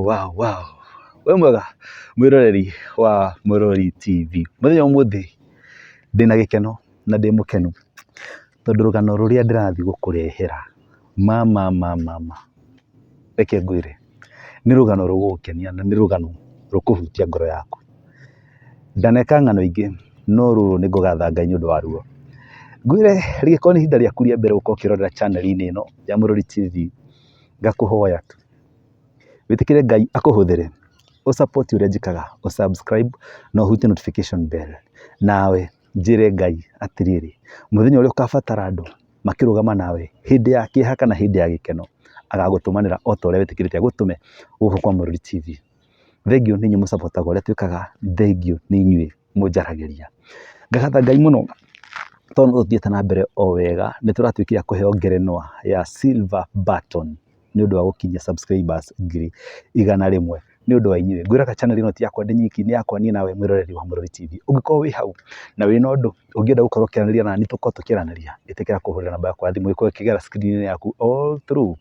wow. We mwega mwiroreri wa Mũrori TV. Mũthenya ũmũthĩ ndĩna gĩkeno na ndĩ mũkenu tondũ rũgano rũrĩa ndĩrathiĩ gũkũrehera mama reke ngwĩre nĩ rũgano rũgũgũkenia na nĩ rũgano rũkũhutia ngoro yaku. Ndaneka ng'ano ingĩ no rũrũ nĩ ngũgatha Ngai nĩ ũndũ wa ruo. Ngwĩre rĩgĩkorwo nĩ ihinda rĩaku rĩa mbere gũkorwo ũkĩrorera channel-inĩ ĩno ya Mũrori TV, ngakũhoya tu wĩtĩkĩre Ngai akũhũthĩre support ũrĩa njĩkaga, subscribe na ũhutie notification bell. Nawe njĩre Ngai atĩrĩrĩ, mũthenya ũrĩa ũkabatara andũ makĩrũgama nawe hĩndĩ ya kĩeha kana hĩndĩ ya gĩkeno, agagũtũmanĩra o ta ũrĩa wĩtĩkĩrĩte agũtũme gũkũ kwa Mũrori TV. Thengio nĩ inyuĩ mũcapotaga ũrĩa twĩkaga, thengio nĩ inyuĩ mũnjaragĩria. Ngagatha Ngai mũno tondũ tũthiĩte na mbere o wega, nĩ tũratuĩkire kũheo ngerenwa ya silver button nĩ ũndũ wa gũkinyia subscribers 100,000 nĩ ũndũ wa inyuĩ. Ngwĩraga channel ĩno ti yakwa ndĩ nyiki, nĩ yakwa niĩ nawe mwĩroreri wa Mũrori TV. Ũngĩkorwo wĩ hau na wĩna ũndũ ũngĩenda gũkorwo ũkĩaranĩria nani tũkorwo tũkĩaranĩria, ĩtĩkĩra kũhũrĩra namba yakwa ya thimũ ĩkorwo ĩkĩgera screen-inĩ yaku all through.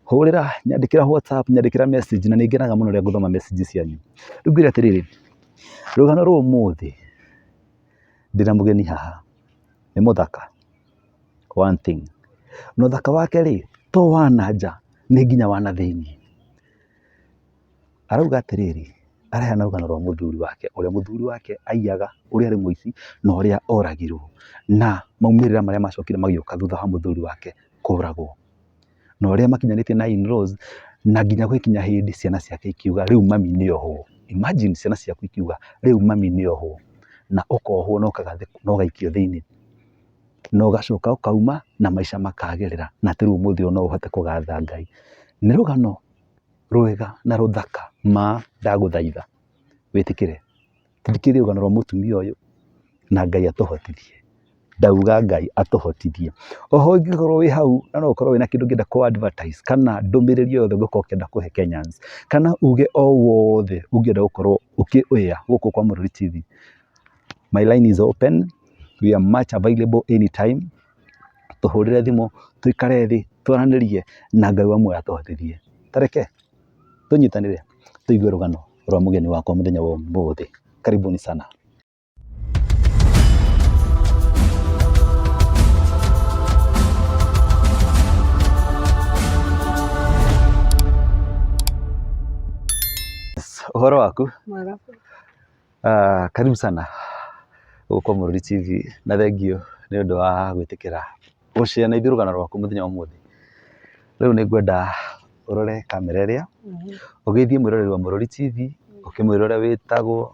Hũrĩra, nyandĩkĩra WhatsApp, nyandĩkĩra message, na nĩ ngenaga mũno rĩrĩa ngũthoma message cianyu. Rĩu ngwĩre atĩrĩrĩ, rũgano rũrũ ũmũthĩ ndĩna mũgeni haha, nĩ mũthaka one thing, na ũthaka wake rĩ to wa na nja, nĩ nginya wa na thĩinĩ. Arauga atĩrĩrĩ, areheana rũgano rwa mũthuri wake, ũrĩa mũthuri wake aiyaga, ũrĩa arĩ mũici na ũrĩa oragirwo, na maumĩrĩra marĩa macokire magĩũka thutha wa mũthuri wake kũragwo, na ũrĩa makinyanĩtie na in-laws, na nginya gũkinya hĩndĩ ciana ciake ikiuga rĩu mami nĩ ohwo. Imagine ciana ciaku ikiuga rĩu mami nĩ ohwo, na ũkohwo na ũgaikio thĩinĩ, na ũgacoka ũkauma na maica makagerera, na atĩ rĩu ũmũthĩ no ũhote kũgatha Ngai. Nĩ rũgano rwega na rũthaka, ma ndagũthaitha wĩtĩkĩre tũthikĩrĩrie rũgano rwa mũtumia ũyũ na Ngai atũhotithie. Ndauga Ngai atũhotithie. Oho ingĩkorwo wĩ hau na no ũkorwo wĩna kĩndũ ũngĩenda kũ advertise kana ndũmĩrĩri yothe ũngĩkorwo ũkĩenda kũhe Kenyans, kana uge o wothe ũngĩenda gũkorwo ũkĩoya gũkũ kwa Mũrori TV, my line is open, we are much available anytime. Tũhũrĩre thimũ, tũikare thĩ, twaranĩrie na Ngai wa muoyo atũhotithie. Tareke tũnyitanĩre tũigue rũgano rwa mũgeni wakwa mũthenya wa ũmũthĩ. Karibuni sana. Ũhoro waku? Mwega. Karibu sana gũkũ kwa Mũrori TV, na thengio nĩ ũndũ wa gwĩtĩkĩra gũshare na ithuĩ rũgano rwaku mũthenya wa ũmũthĩ. Rĩu nĩ ngwenda ũrore kamera ĩrĩa, ũgeithie mwĩroreri wa Mũrori TV, ũkĩmwĩra ũrĩa wĩtagwo,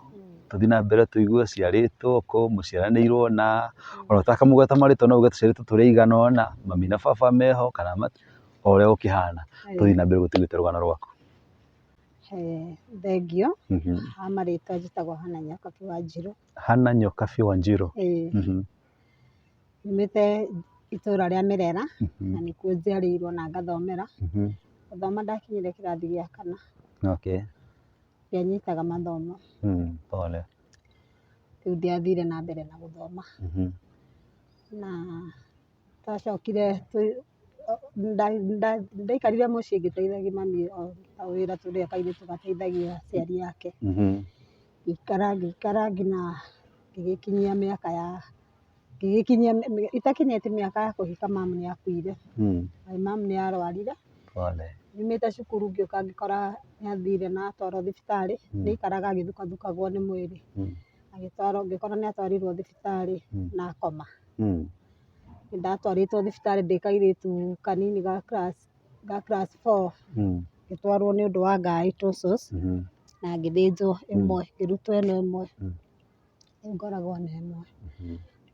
tũthiĩ na mbere tũigue ũciarĩtwo kũ, mũciaranĩirwo na, ona ũtakamũgweta marĩtwa no uge tũciarĩtwo tũrĩ aigana ũna, mami na baba meho kana o ũrĩa gũkĩhana. Tũthiĩ na mbere gũtũiguĩte rũgano rwaku. Thengio, marĩtwa njĩtagwo Hannah Nyakabi Wanjirũ. Hannah Nyakabi Wanjirũ. Nyumĩte itũũra rĩa Mĩrera, na nĩkuo njiarĩirwo na ngathomera. Gũthoma ndakinyire kĩrathi gĩa 4. Okay. Ndianyitaga mathomo. Pole. Rĩu ndiathire na mbere na gũthoma. Na twacokire ndaikarire mũciĩ ngĩteithagia mami o wĩra tũrĩa kairĩtu gateithagia aciari ake. Ngĩikara nginya ngĩgĩkinyia mĩaka ya itakinyĩte mĩaka ya kũhika mamu nĩ akuire. Mamu nĩ arwarire. Pole. Nyumĩte cukuru ngĩũka ngĩkora nĩ athire na atwarwo thibitarĩ, nĩaikaraga agĩthukathukagwo nĩ mwĩrĩ. Ngĩkora nĩ atwarirwo thibitarĩ na akoma. Ndatwarĩtwo thibitarĩ ndĩ kairĩtu kanini ga class 4, ngĩtwarwo nĩ ũndũ wa ngaĩ tusus, na ngĩthĩnjwo ĩmwe, ngĩrutwo ĩno ĩmwe, rĩu ngoragwo na ĩmwe.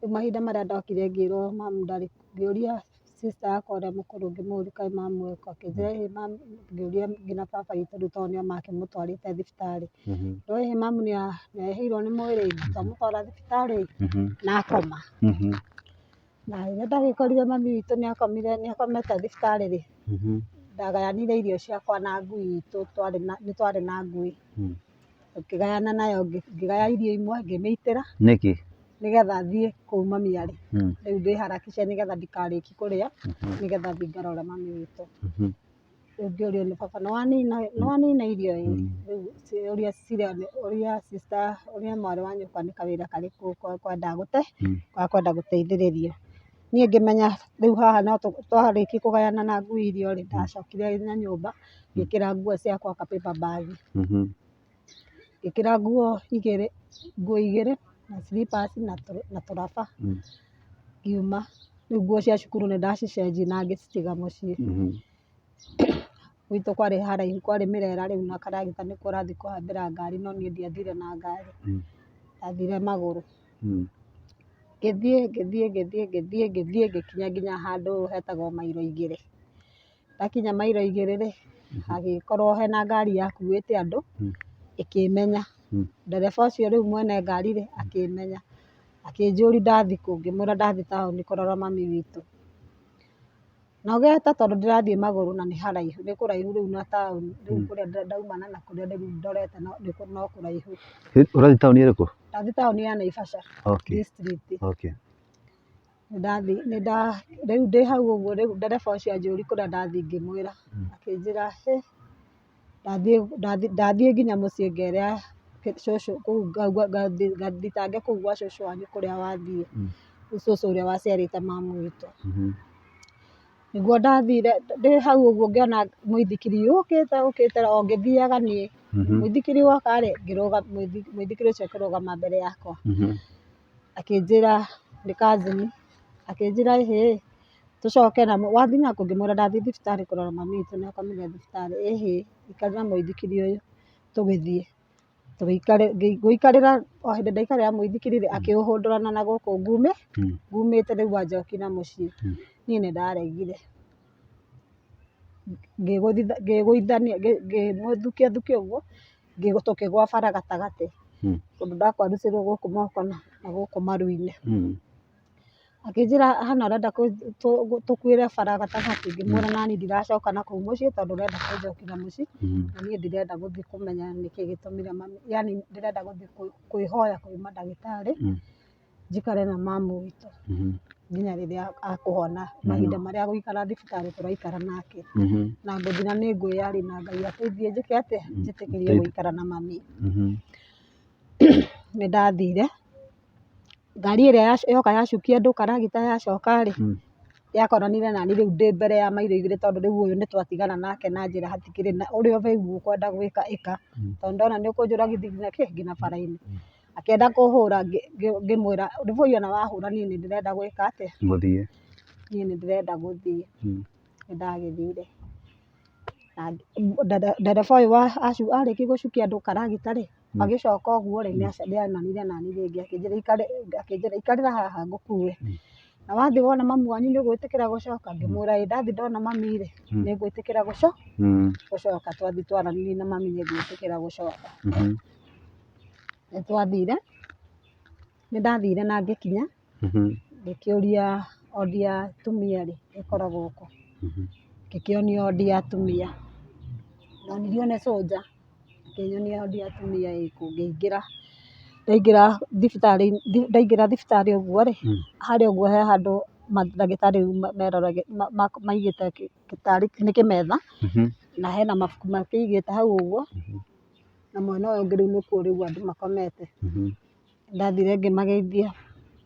Rĩu mahinda marĩa ndokire ngĩrwo mamu ndarĩ, ngĩũria sister yakwa ũrĩa mũkũrũ ngĩmũria kaĩ mamu eko, akĩnjĩra ĩĩ mamu, ngĩũria nginya baba witũ rĩu tondũ nĩo makĩmũtwarĩte thibitarĩ, ndĩrauga ĩĩ mamu nĩahĩirwo nĩ mwĩrĩ na twamũtwara thibitarĩ na akoma. Na rĩrĩa ndagĩkorire mami witũ nĩakomete thibitarĩ rĩ, ndagayanire irio ciakwa na ngui itũ, nĩ twarĩ na ngui, tũkĩgayana nayo, ngĩgaya irio imwe ngĩmĩitĩra. Nĩkĩ? Nĩgetha thiĩ kũu mami arĩ, rĩu ndĩharakice nĩgetha ndikarĩki kũrĩa, nĩgetha thiĩ ngarore mami witũ. ũngĩũrio nĩ baba nĩwanina irio ĩ, rĩu ũria sister ũria mwarĩ wa nyũkwa nĩ kawĩra karĩkũ kwenda gũteithĩrĩrio. Niĩ ngĩmenya rĩu haha no twarĩkia kũgayana na ngui irio rĩ, ndacokire na nyũmba ngĩkĩra nguo ciakwa ka paper bag, ngĩkĩra nguo igĩrĩ na slippers na tũraba ngiuma. Rĩu nguo cia cukuru nĩ ndacicenjia na ngĩcitiga mũciĩ. Gwitũ kwarĩ haraihu, kwarĩ Mĩrera, rĩu na karagita nĩkuo ũrathiĩ kũhambĩra ngari, no niĩ ndiathire na ngari, ndathire magũrũ. Ngĩthiĩ ngĩkinya nginya handũ hetagwo Mairo 2. Ndakinya Mairo 2 rĩ, hagĩkorwo hena ngari yakuĩte andũ ĩkĩmenya. Ndereba ũcio rĩu mwene ngari rĩ akĩmenya, akĩnjũria ndathiĩ kũ, ngĩmwĩra ndathiĩ taũni kũrora mami witũ. Nogeta tondũ ndĩrathiĩ magũrũ na nĩ haraihu, nĩ kũraihu rĩu na taũni, rĩu kũrĩa ndaumana na kũrĩa rĩu ndorete no kũraihu. Ũrathiĩ taũni ĩrĩkũ? Ndathiĩ taũni ya Naivasha district. Rĩu ndĩ hau ũguo, rĩu ndereba ũcio anjũria kũrĩa ndathiĩ ngĩmwĩra, akĩnjĩra ndathiĩ nginya mũciĩ ngerĩra cũcũ kũu, ngathitange kũu gwa cũcũ wanyu kũrĩa wathiĩ, cũcũ ũrĩa waciarĩte mamu witũ. Nĩguo ndathire ndĩ hau ũguo ngĩona mũithikiri ũkĩte o ngĩthiaga niĩ, mũithikiri woka rĩ, mũithikiri ũcio akĩrũgama mbere yakwa, akĩnjĩra nĩ cousin, akĩnjĩra ĩhĩ tũcoke na wathiĩ nakũ, ngĩmwĩra ndathiĩ thibitarĩ kũrora mami witũ nĩ akomire thibitarĩ. Ĩhĩ ikarĩra mũithikiri ũyũ tũgĩthiĩ. Ngĩikarĩra, o hĩndĩ ndaikarĩra mũithikiri rĩ, akĩũhũndũra na gũkũ ngumĩte rĩu anjokia na mũciĩ. Niĩ nĩ ndaregire, ngĩgũithania ngĩmũthukia ũguo, tũkĩgwa bara gatagatĩ, tondũ ndakwarũcĩrwo gũkũ moko na gũkũ maru-inĩ. Akĩnjĩra hana ũrenda tũkuĩre bara gatagatĩ, ngĩmwĩra nani ndiracoka nakũu mũciĩ tondũ ũrenda kũnjokia na mũciĩ, na niĩ ndirenda gũthiĩ kũmenya nĩkĩ gĩtũmire mami, yani ndĩrenda gũthiĩ kwĩhoya kwĩ mandagĩtarĩ njikare na mamu witũ nginya rĩrĩa akũhona. Mahinda marĩa agũikara thibitarĩ tũraikara nake, na ngũthiĩ na nĩ ngwĩyari na Ngai ateithie njĩke atĩa, njĩtĩkĩrie gũikara na mami. Nĩ ndathire, ngari ĩrĩa yoka yacukia andũ karagita yacoka rĩ, yakoranire nani rĩu ndĩ mbere ya Mairo 2 tondũ rĩu ũyũ nĩ twatigana nake na njĩra hatikĩrĩ na ũrĩa ũbaigu ũkwenda gwĩka ĩka, tondũ ndona nĩ ũkũnjũragithia nginya bara-inĩ. Akĩenda kũhũra ngĩmwĩra ndibũi ona wahũra niĩ nĩ ndĩrenda gwĩka atĩa, niĩ nĩ ndĩrenda gũthiĩ. Nĩ ndagĩthire, ndereba ũyũ arĩkia gũcukia andũ karagita rĩ, agĩcoka ũguo rĩ, nĩanonire nani rĩngĩ akĩnjĩra ikarĩra haha ngũkue, na wathiĩ wona mami wanyu nĩ ũgwĩtĩkĩra gũcoka, ngĩmwĩra ĩ ndathiĩ ndona mami rĩ, nĩ ngwĩtĩkĩra gũcoka. Twathiĩ twaranĩrie na mami nĩ ngwĩtĩkĩra gũcoka. Nĩ twathire, nĩ ndathire na ngĩkinya ngĩkĩũria wodi ya atumia rĩ ĩkoragwo kũ, ngĩkĩonio wodi ya atumia, ndonirio nĩ soldier akĩnyonia wodi ya atumia ĩkũ, ngĩingĩra, ndaingĩra thibitarĩ ũguo rĩ, harĩa ũguo he handũ mandagĩtarĩ maigĩte tarĩ nĩ kĩmetha, na hena mabuku makĩigĩte hau ũguo, na mwena ũyũ ũngĩ rĩu nĩkuo rĩu andũ makomete. Ndathire ngĩmageithia,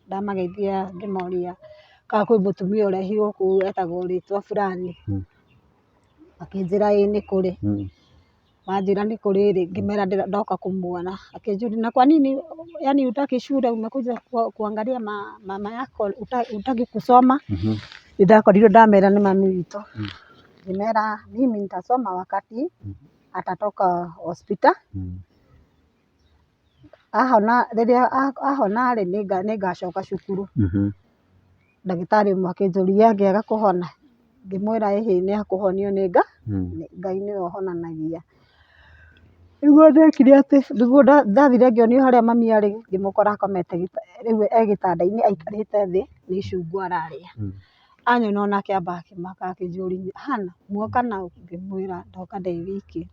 ndamageithia ngĩmoria kana kwĩ mũtumia ũrehirwo kũu etagwo rĩtwa fulani, akĩnjĩra ĩ nĩ kũrĩ, wanjĩra nĩ kũrĩ rĩ, ngĩmera ndoka kũmuona, akĩnjũria na kwa nini yani hutaki shule umekuja kuangalia mama yako hutaki kusoma? Nĩndakorirwo ndamera nĩ mami witũ, ngĩmera mimi nitasoma wakati atatoka hospital, ahona, rĩrĩa ahona rĩ nĩngacoka cukuru. Ndagĩtarĩ ũmwe akĩnjũria angĩaga kũhona, ngĩmwĩra ĩhĩ nĩ ekũhonio nĩ Ngai nĩwe ũhonanagia. Nĩguo ndekire atĩ, nĩguo ndathire ngĩonio harĩa mami arĩ, ngĩmũkora akomete rĩu e gĩtanda-inĩ aikarĩte thĩ nĩ icungwa ararĩa. Anyona onake amba akĩmaka akĩnjũria Hannah muoka naũ? Ngĩmwĩra ndoka ndĩ wiki.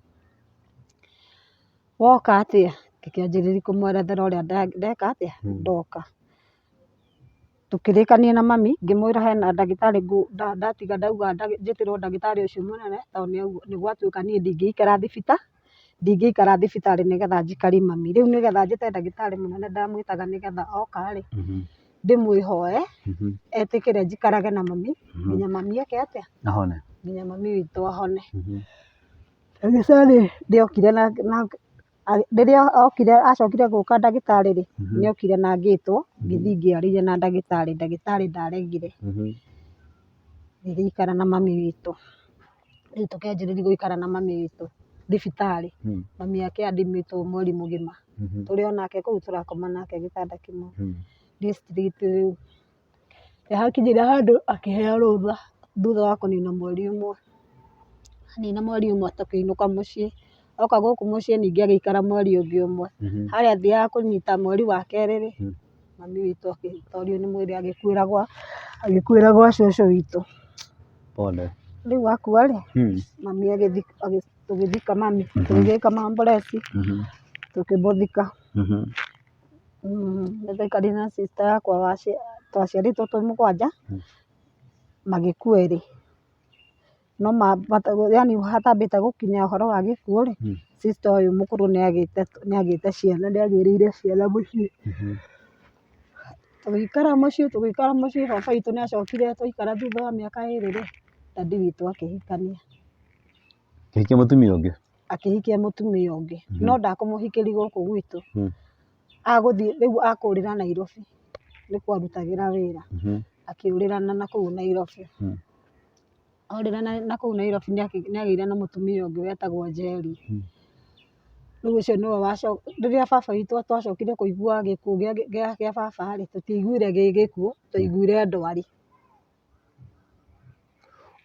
Woka atĩa? Ngĩkĩanjĩrĩria kũmwerethera ũrĩa ndeka atĩa, ndoka. tukirikania na mami ngimwira hena ndagitari ndatiga ndauga njitirwo ndagitari ucio munene tondu ni gwatuika nie ndingĩikara thibitarĩ nĩgetha njikarie mami. Rĩu nĩgetha njĩte ndagĩtarĩ mũnene ndamwĩtaga nĩgetha oka-rĩ ndĩmwĩhoe etĩkĩre njikarage na mami nginya mami eke atĩa? Ahone. Nginya mami witũ ahone. Ndagĩtarĩ nĩokire na rĩrĩa okire acokire gũka ndagĩtarĩ-rĩ nĩokire na ngĩtwo ngĩthiĩ ngĩarĩire na ndagĩtarĩ. Ndagĩtarĩ ndaregire ngĩikara na mami witũ. Rĩu tũkĩanjĩrĩria gũikara na mami witũ thibitarĩ. Mami akĩadmĩtwo mweri mũgima tũrĩ onake kũu tũrakoma nake gĩtanda kĩmwe district rĩu. Hakinyire handũ akĩheo rũtha thutha wa kũnina mweri ũmwe. Anina mweri ũmwe tũkĩinũka mũciĩ. Oka gũkũ mũciĩ ningĩ agĩikara mweri ũngĩ ũmwe. Harĩa athiaga kũnyita mweri wa kerĩ-rĩ mami witũ agĩtorio nĩ mwĩrĩ agĩkuĩra gwa cũcũ witũ. Pole. Rĩu akua-rĩ mami tũgĩthika mami tũgĩgĩka mamboreci tũkĩmũthika. Nĩtwaikarire na sister yakwa twaciarĩtwo twĩ mũgwanja magĩkua erĩ. No yani hatambĩte gũkinya ũhoro wa gĩkuũ-rĩ sister ũyũ mũkũrũ nĩagĩte ciana nĩagĩrĩire ciana mũciĩ. Tũgĩikara mũciĩ baba witũ nĩacokire twaikara thutha wa mĩaka ĩrĩ-rĩ daddy witũ akĩhikania. Akĩhikia mũtumia ũngĩ? Akĩhikia mũtumia ũngĩ no ndakũmũhikĩria gũkũ gwitũ. Agũthiĩ rĩu akũrĩra Nairobi nĩkuo arutagĩra wĩra akĩũrĩra na kũu Nairobi. Orĩra na kũu Nairobi nĩagĩire na mũtumia ũngĩ wetagwo Njeri. Rĩu ũcio nĩwe rĩrĩa baba witũ twacokire kũigua gĩkuũ gĩa baba-rĩ tũtiaiguire gĩ gĩkuũ twaiguire ndwari.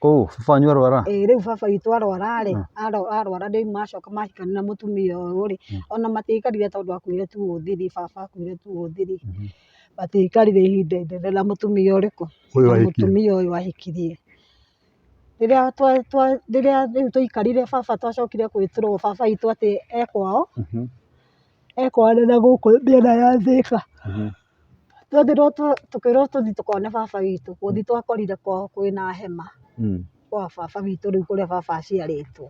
Baba wanyu arwara? Rĩu baba witũ arwara-rĩ arwara rĩu macoka mahikania na mũtumia ũyũ-rĩ ona matiaikarire tondũ akuire tu ũtheri. Baba akuire tu ũtheri. Matiaikarire ihinda inene na mũtumia ũrĩkũ? Na mũtumia ũyũ ahikirie. Rĩrĩa rĩu twaikarire baba twacokire gwĩtĩrwo baba witũ atĩ ekwao na gũkũ mĩena ya Thĩka. Tũkĩrwo tũthiĩ tũkone baba witũ. Gũthiĩ twakorire kwao kwĩna hema kwa baba witũ rĩu kũrĩa baba aciarĩtwo.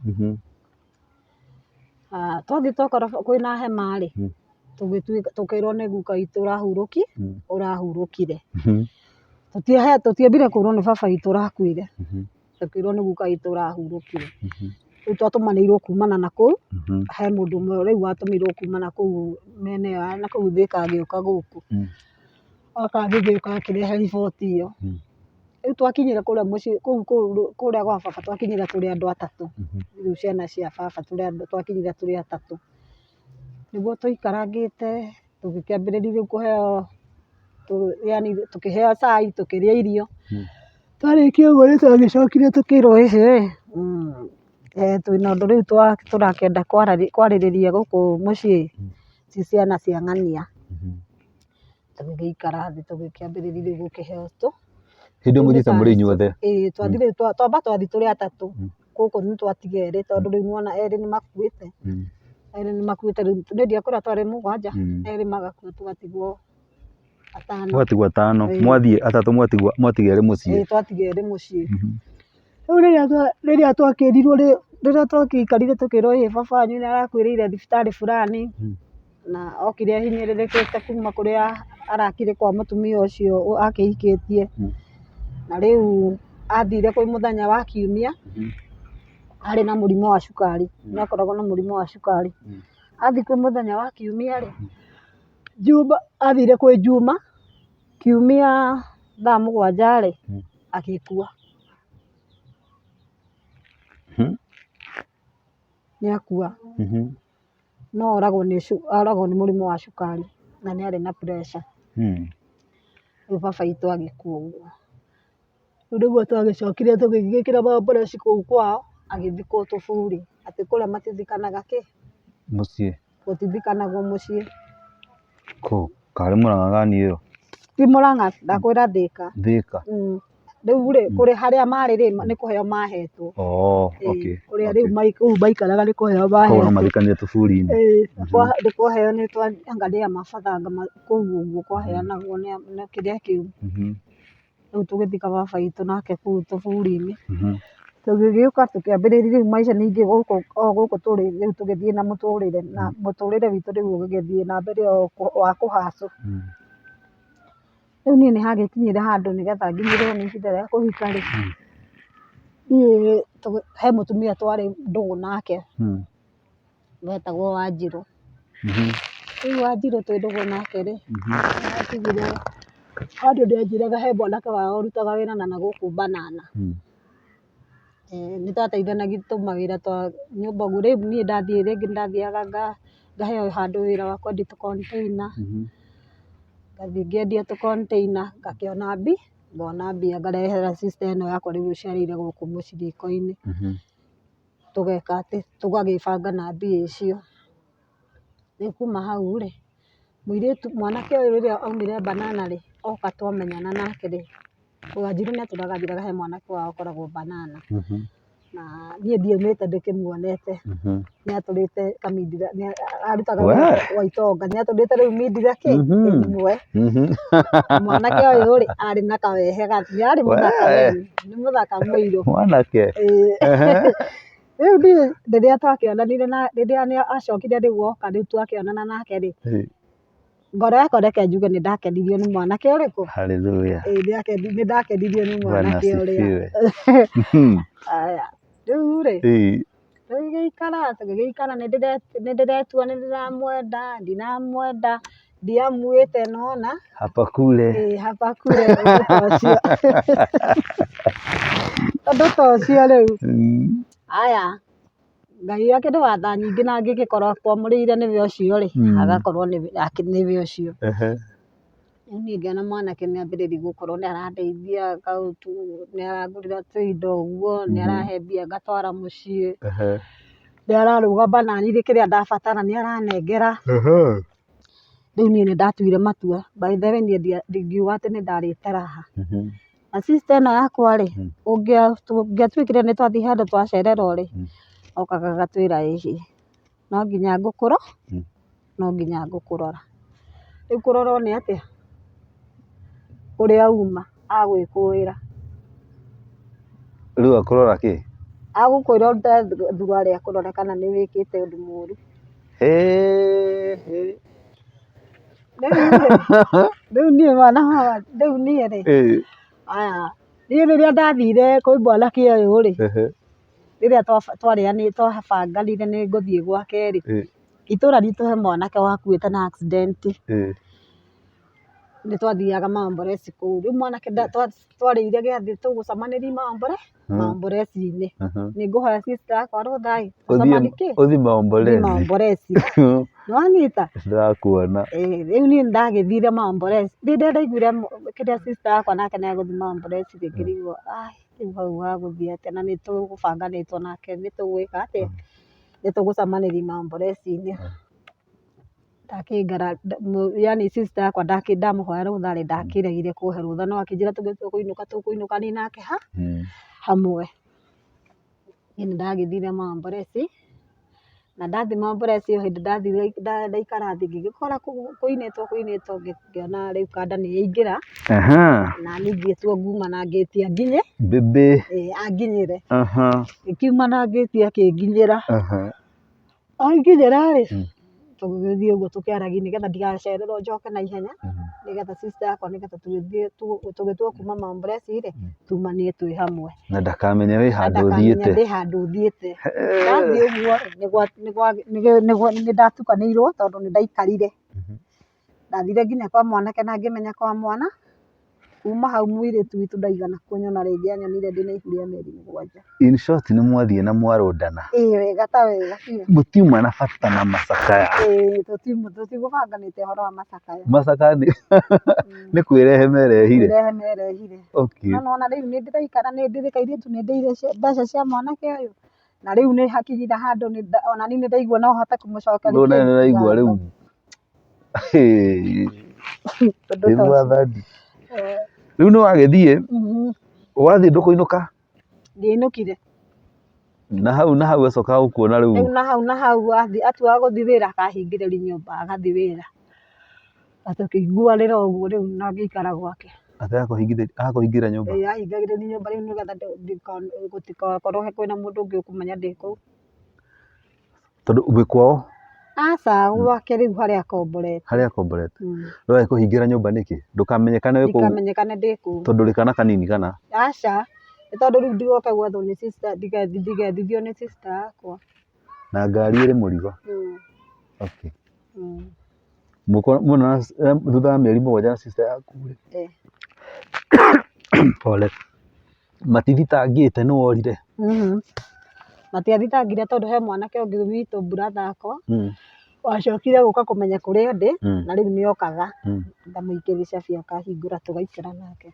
Twathiĩ twakora kwĩna hema-rĩ tũkĩrwo nĩ guka witũ ũrahurũkire. Tũtiombire kwĩrwo nĩ baba witũ ũrakuire. Twĩrwo nĩ guka witũ ũrahurũkire. Rĩu twatũmanĩirwo kumana na kũu he mũndũ ũmwe rĩu watũmĩirwo kuma na kũu mĩena ĩyo na kũu Thĩka agĩũka gũkũ. Oka agĩgĩũka akĩrehe riboti ĩyo. Rĩu twakinyire kũrĩa mũciĩ kũrĩa gwa baba twakinyire tũrĩ andũ atatũ. Rĩu ciana cia baba twakinyire tũrĩ atatũ. Nĩguo twaikarangĩte tũgĩkĩambĩrĩria rĩu kũheo yani tũkĩheo cai tũkĩrĩa irio. Twarĩkia ũguo nĩtwagĩcokire tũkĩrwo twĩna ũndũ rĩu tũrakĩenda kwarĩrĩria gũkũ mũciĩ ci ciana cia ng'ania. Tũgĩgĩikara thĩ tũgĩkĩambĩrĩria rĩu gũkĩheo hĩndĩ ĩyo mũthiĩte mũrĩ inyuothe? Twamba twathiĩ tũrĩ atatũ gũkũ nĩtwatiga erĩ tondũ rĩu nĩwona erĩ nĩmakuĩte. Rĩu nĩndiakwĩra twarĩ mũgwanja erĩ magakua tũgatigwo atano. Mũgatigwo atano. Mwathiĩ atatũ mwatiga erĩ mũciĩ? Twatiga erĩ mũciĩ. Rĩu rĩrĩa twakĩrirwo rĩrĩa twagĩikarire tũkĩrwo baba wanyu nĩarakuĩrĩire thibitarĩ fulani na okire ahinyĩrĩrĩkĩte kuma kũrĩa arakire kwa mũtumia ũcio akĩhikĩtie. Na rĩu athire kwĩ mũthenya wa kiumia arĩ na mũrimũ wa cukari. Nĩakoragwo na mũrimũ wa cukari. Athiĩ kwĩ mũthenya wa kiumia-rĩ athire kwĩ Juma kiumia thaa mũgwanja-rĩ agĩkua. Nĩakua. No oragwo nĩ mũrimũ wa cukari na nĩarĩ na pressure. Rĩu baba witũ agĩkua ũguo. Rĩu nĩguo twagĩcokire tũgĩgĩkĩra mamboreci kũu kwao agĩthikwo Tũburi. Atĩ kũrĩa matithikanaga mũciĩ? Gũtithikanagwo mũciĩ. Karĩ Mũrang'a gani ĩyo? Ti Mũrang'a ndakwĩra Thĩka. Thĩka. rĩu rĩ kũrĩ harĩa marĩ rĩ nĩ kũheo mahetwo okay kũrĩa rĩu maikaraga nĩ kũheo mahetwo koguo no mathikanie tũburi-inĩ nĩ kũheo nĩ twangalia mabathanga kũu ũguo kwaheanagwo nĩ kĩrĩa kĩu rĩu tũgĩthika baba witũ nake kũu tũburi-inĩ tũgĩgĩũka tũkĩambĩrĩria rĩu maica ningĩ gũkũ tũrĩ rĩu tũgĩthiĩ na mũtũrĩre na mũtũrĩre witũ rĩu ũgĩthiĩ na mbere wa kũhacũ rĩu niĩ nĩ hagĩkinyire handũ nĩgetha nginyĩrwo nĩ ihinda rĩa kũhika rĩ niĩ he mũtumia twarĩ ndũgũ nake wetagwo Wanjirũ rĩu Wanjirũ twĩ ndũgũ nake rĩ nĩatigire handũ nĩanjĩraga he mwanake wao ũrutaga wĩra na gũkũ Banana nĩ twateithanagia tũmawĩra twa nyũmba ũguo rĩu niĩ rĩngĩ ndathiaga ngaheo handũ wĩra wa kwendia tũ container ngathiĩ ngĩendia tũ container ngakĩona ngona mbia ngarehera sister ĩno yakwa rĩu ũciarĩire gũkũ mũciriko-inĩ tũgeka atĩ tũgagĩbanga na mbia icio rĩu kuma hau rĩ mwanake ũyũ rĩrĩa aumire Banana rĩ oka twamenyana nake rĩ Wanjirũ nĩatũragagĩraga he mwanake wao ũkoragwo Banana na niĩ ndiumĩte ndĩkĩmuonete nĩatũrĩte kamindira arutaga wĩra wa itonga nĩatũrĩte rĩu mindira ĩmwe mwanake ũyũ rĩ arĩ na kawehe nĩarĩ mũthaka nĩ mũthaka mũirũ mwanake rĩu niĩ rĩrĩa twakĩonanire na rĩrĩa acokire rĩu oka rĩu twakĩonana nake rĩ ngoro yakwa reke njuge nĩ ndakenirio nĩ mwanake ũrĩkũ haleluya nĩ ndakenirio nĩ mwanake ũrĩa aya rĩu rĩ tũgĩgĩikara nĩ ndĩretua nĩ ndĩramwenda ndinamwenda ndiamuĩte nona hapa kule ũndũ ta ũcio rĩu aya Ngai akĩrĩ watha nyingĩ na angĩgĩkorwo kwamũrĩire nĩwe ũcio rĩ agakorwo nĩwe ũcio rĩu niĩ ngĩona mwanake nĩambĩrĩria gũkorwo nĩarandeithia nĩarangũrĩra tũindo ũguo nĩarahe mbia ngatwara mũciĩ nĩararũgama naniĩ kĩrĩa ndabatara nĩaranengera rĩu niĩ nĩndatuire matua by the way niĩ ndingiuga atĩ nĩndarĩte raha na sister ĩno yakwa rĩ ũngĩatuĩkire nĩtwathiĩ handũ twacererwo rĩ okaga agatwĩra ĩhĩ no nginya ngũkũrora rĩu kũrorwo nĩ atĩa ũrĩa uma agwĩkũĩra rĩu akũrora kĩ agũkwĩra ũrute thuruarĩ akũrore kana nĩ wĩkĩte ũndũ mũru rĩu niĩ mwana hawa rĩu niĩ rĩ aya niĩ rĩrĩa ndathire kwĩ mwanake ũyũ rĩ rĩrĩa twabanganire nĩ ngũthiĩ gwake rĩ itũra ritũ he mwanake wakuĩte na accident nĩ twathiaga Mamboresi kũu rĩu mwanake twarĩire gĩathĩ tũgũcamanĩria Mamboresi-inĩ nĩ ngũhoya sister yakwa rũtha ũthiĩ Mamboresi nĩwanyita ndĩrakuona rĩu niĩ ndagĩthire Mamboresi rĩrĩa ndaiguire kĩrĩa sister yakwa nake nĩagũthiĩ Mamboresi ngĩrigwo rĩu hau hagũthiĩ atĩa na nĩtũgũbanganĩtwo nake nĩtũgwĩka atĩa nĩtũgũcamanĩria Mamboresi-inĩ ndakĩngara yani sister yakwa ndamũhoya rũtha rĩ ndakĩregire kũhe rũtha no akĩnjĩra tũkũinũka niĩ nake hamwe niĩ nĩndagĩthire Mamboresi na ndathiĩ Mamboresi hĩndĩ ndaikara thĩ ngĩgĩkora kũinĩtwo ngĩona rĩu kanda nĩyaingĩra na niĩ ngĩtua nguma na ngĩtia nginye anginyĩre ngĩkiuma na ngĩtia akĩnginyĩra anginyĩra rĩ tũgĩthiĩ ũguo tũkĩaragia nĩgetha ndigacererwo njoke na ihenya nĩgetha sister yakwa nĩgetha tũgĩtua kuma Mamboresi rĩ tumanie twĩ hamwe na ndakamenye wĩ handũ ũthiĩte ndĩ handũ thiĩte ndathiĩ ũguo nĩndatukanĩirwo tondũ nĩndaikarire ndathire nginya kwa mwanake na ngĩmenya kwa mwana kuma hau mũirĩtu witũ ndaigana kũnyona rĩngĩ anyonire ndĩna ihu rĩa mĩeri 7 in short nĩmwathiĩ na mwarũndana wega ta wega mũtiuma na bata na macakaya tũtigũbanganĩte ũhoro wa macakaya nĩ kwĩrehe merehire no na rĩu nĩndĩraikara nĩndĩrĩ kairĩtu nĩndĩire mbeca cia mwanake ũyũ na rĩu nĩ hakinyire handũ ona niĩ nĩndaigua no hote kũmũcokeria nĩraigua rĩu rĩu nĩwagĩthiĩ Wathiĩ ndũkũinũka? Ndiainũkire. Na hau acoka gũkuona rĩu. Rĩu na hau atuaga gũthiĩ wĩra akahingĩrĩria nyũmba agathiĩ wĩra. Na tũkĩiguanĩra ũguo rĩu na ngĩikara gwake. Agakũhingĩra nyũmba? Ĩĩ ahingagĩrĩria nyũmba rĩu nĩgetha gũtigakorwo kwĩna mũndũ ũngĩ ũkũmenya ndĩ kũu. Tondũ wĩ kwao? Aca gwake rĩu harĩa akomborete. Harĩa akomborete. Rĩu agĩkũhingĩra nyũmba nĩkĩ? Ndũkamenyekane wĩ kũu? Ndikamenyekane ndĩ kũu. Tondũ ũrĩ kana kanini kana? Aca nĩ tondũ rĩu ndigoka gwathwo nĩ sister, ndigethithio nĩ sister yakwa. Na ngari ĩrĩ mũrigo? Okay. Muonana thutha wa mĩeri mũgwanja na sister yaku rĩ? Pole. Matithitangĩte nĩ worire? Matiathitangire tondũ he mwanake ũngĩ witũ brother akwa wacokire gũka kũmenya kũrĩa ndĩ na rĩu nĩokaga ngamũikĩria cabi akahingũra tũgaikara nake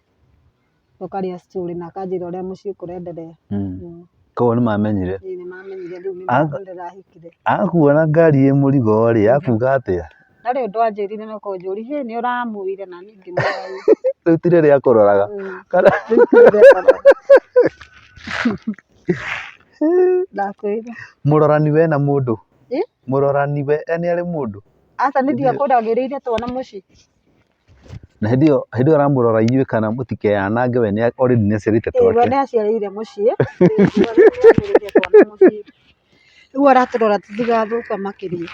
tũkarĩa story na akanjĩra ũrĩa mũciĩ kũrenderea. Koguo nĩmamenyire? Ĩĩ nĩmamenyire rĩu nĩ ndĩrahikire. Akuona ngari ĩ mũrigo rĩ akuga atĩa? Ndarĩ ũndũ anjĩrire no kũnjũria nĩ ũramũire na niĩ ngĩmũũria. Rĩu ti rĩrĩa akũroraga? Ndakwĩra. Mũrorani we na mũndũ? Mũrorani we nĩ arĩ mũndũ? Aca nĩ ndiakũragĩrĩire twana mũciĩ. Na hĩndĩ ĩyo aramũrora inyuĩ kana mũtikeyanange we already nĩaciarĩte twake? We nĩaciarĩire mũciĩ. Rĩu aratũrora tũtigathũka makĩria.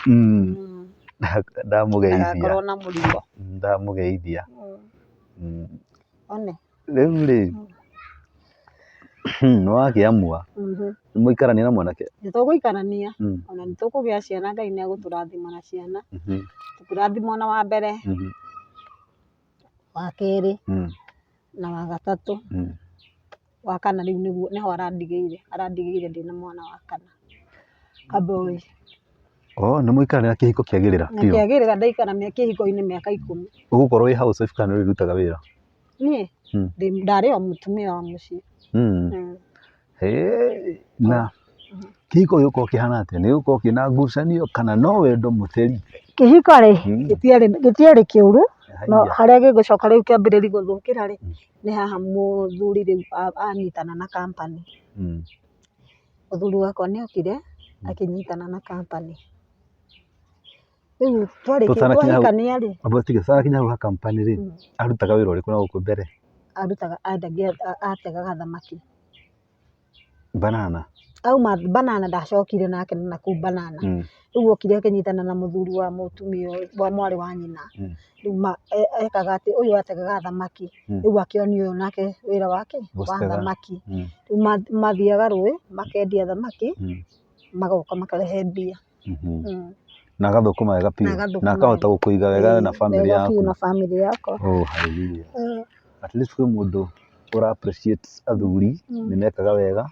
Ndamũgeithia. Agakorwo na mũrigo. Ndamũgeithia. One. Rĩu rĩ nĩwakĩamua mũikaranie na mwanake? Nĩtũgũikarania ona nĩtũkũgĩa ciana, Ngai nĩagũtũrathima na ciana. Tũkĩrathimwo na wa mbere, wa kerĩ na wa gatatũ. Wa kana rĩu nĩho arandigĩire ndĩna mwana wa kana, kaboy. Nĩmũikarania na kĩhiko kĩagĩrĩra biũ? Kĩagĩrĩra, ndaikara kĩhiko-inĩ mĩaka 10. Ũgũkorwo wĩ house wife kana nĩũrĩrutaga wĩra? Niĩ ndarĩ o mũtumia wa mũciĩ. Na kĩhiko gĩgũkorwo kĩhana atĩa? Nĩgĩgũkorwo kĩna ngucanio kana no wendo mũtheri? Kĩhiko rĩ gĩtiarĩ kĩũru, no harĩa gĩgũcoka rĩu kĩambĩrĩria gũthũkĩra rĩ nĩ haha mũthuri rĩu anyitana na company. Mũthuri wakwa nĩokire akĩnyitana na company. Rĩu twahikania rĩ, tũtanakinya hau ha company rĩ, arutaga wĩra ũrĩkũ na gũkũ mbere? Arutaga ategaga thamaki. Banana? Auma banana ndacokire nake na kũu banana. Rĩu okire akĩnyitana na mũthuri wa mũtumia wa mwarĩ wa nyina. Rĩu ekaga atĩ ũyũ ategaga thamaki, rĩu akĩonio ũyũ nake wĩra wake wa thamaki. Rĩu mathiaga rũĩ makendia thamaki magoka makarehe mbia. Na agathũkũma wega biũ na akahota gũkũiga wega na family yaku? Na family yakwa. Hallelujah. At least kwĩ mũndũ ũra appreciate athuri nĩmekaga wega.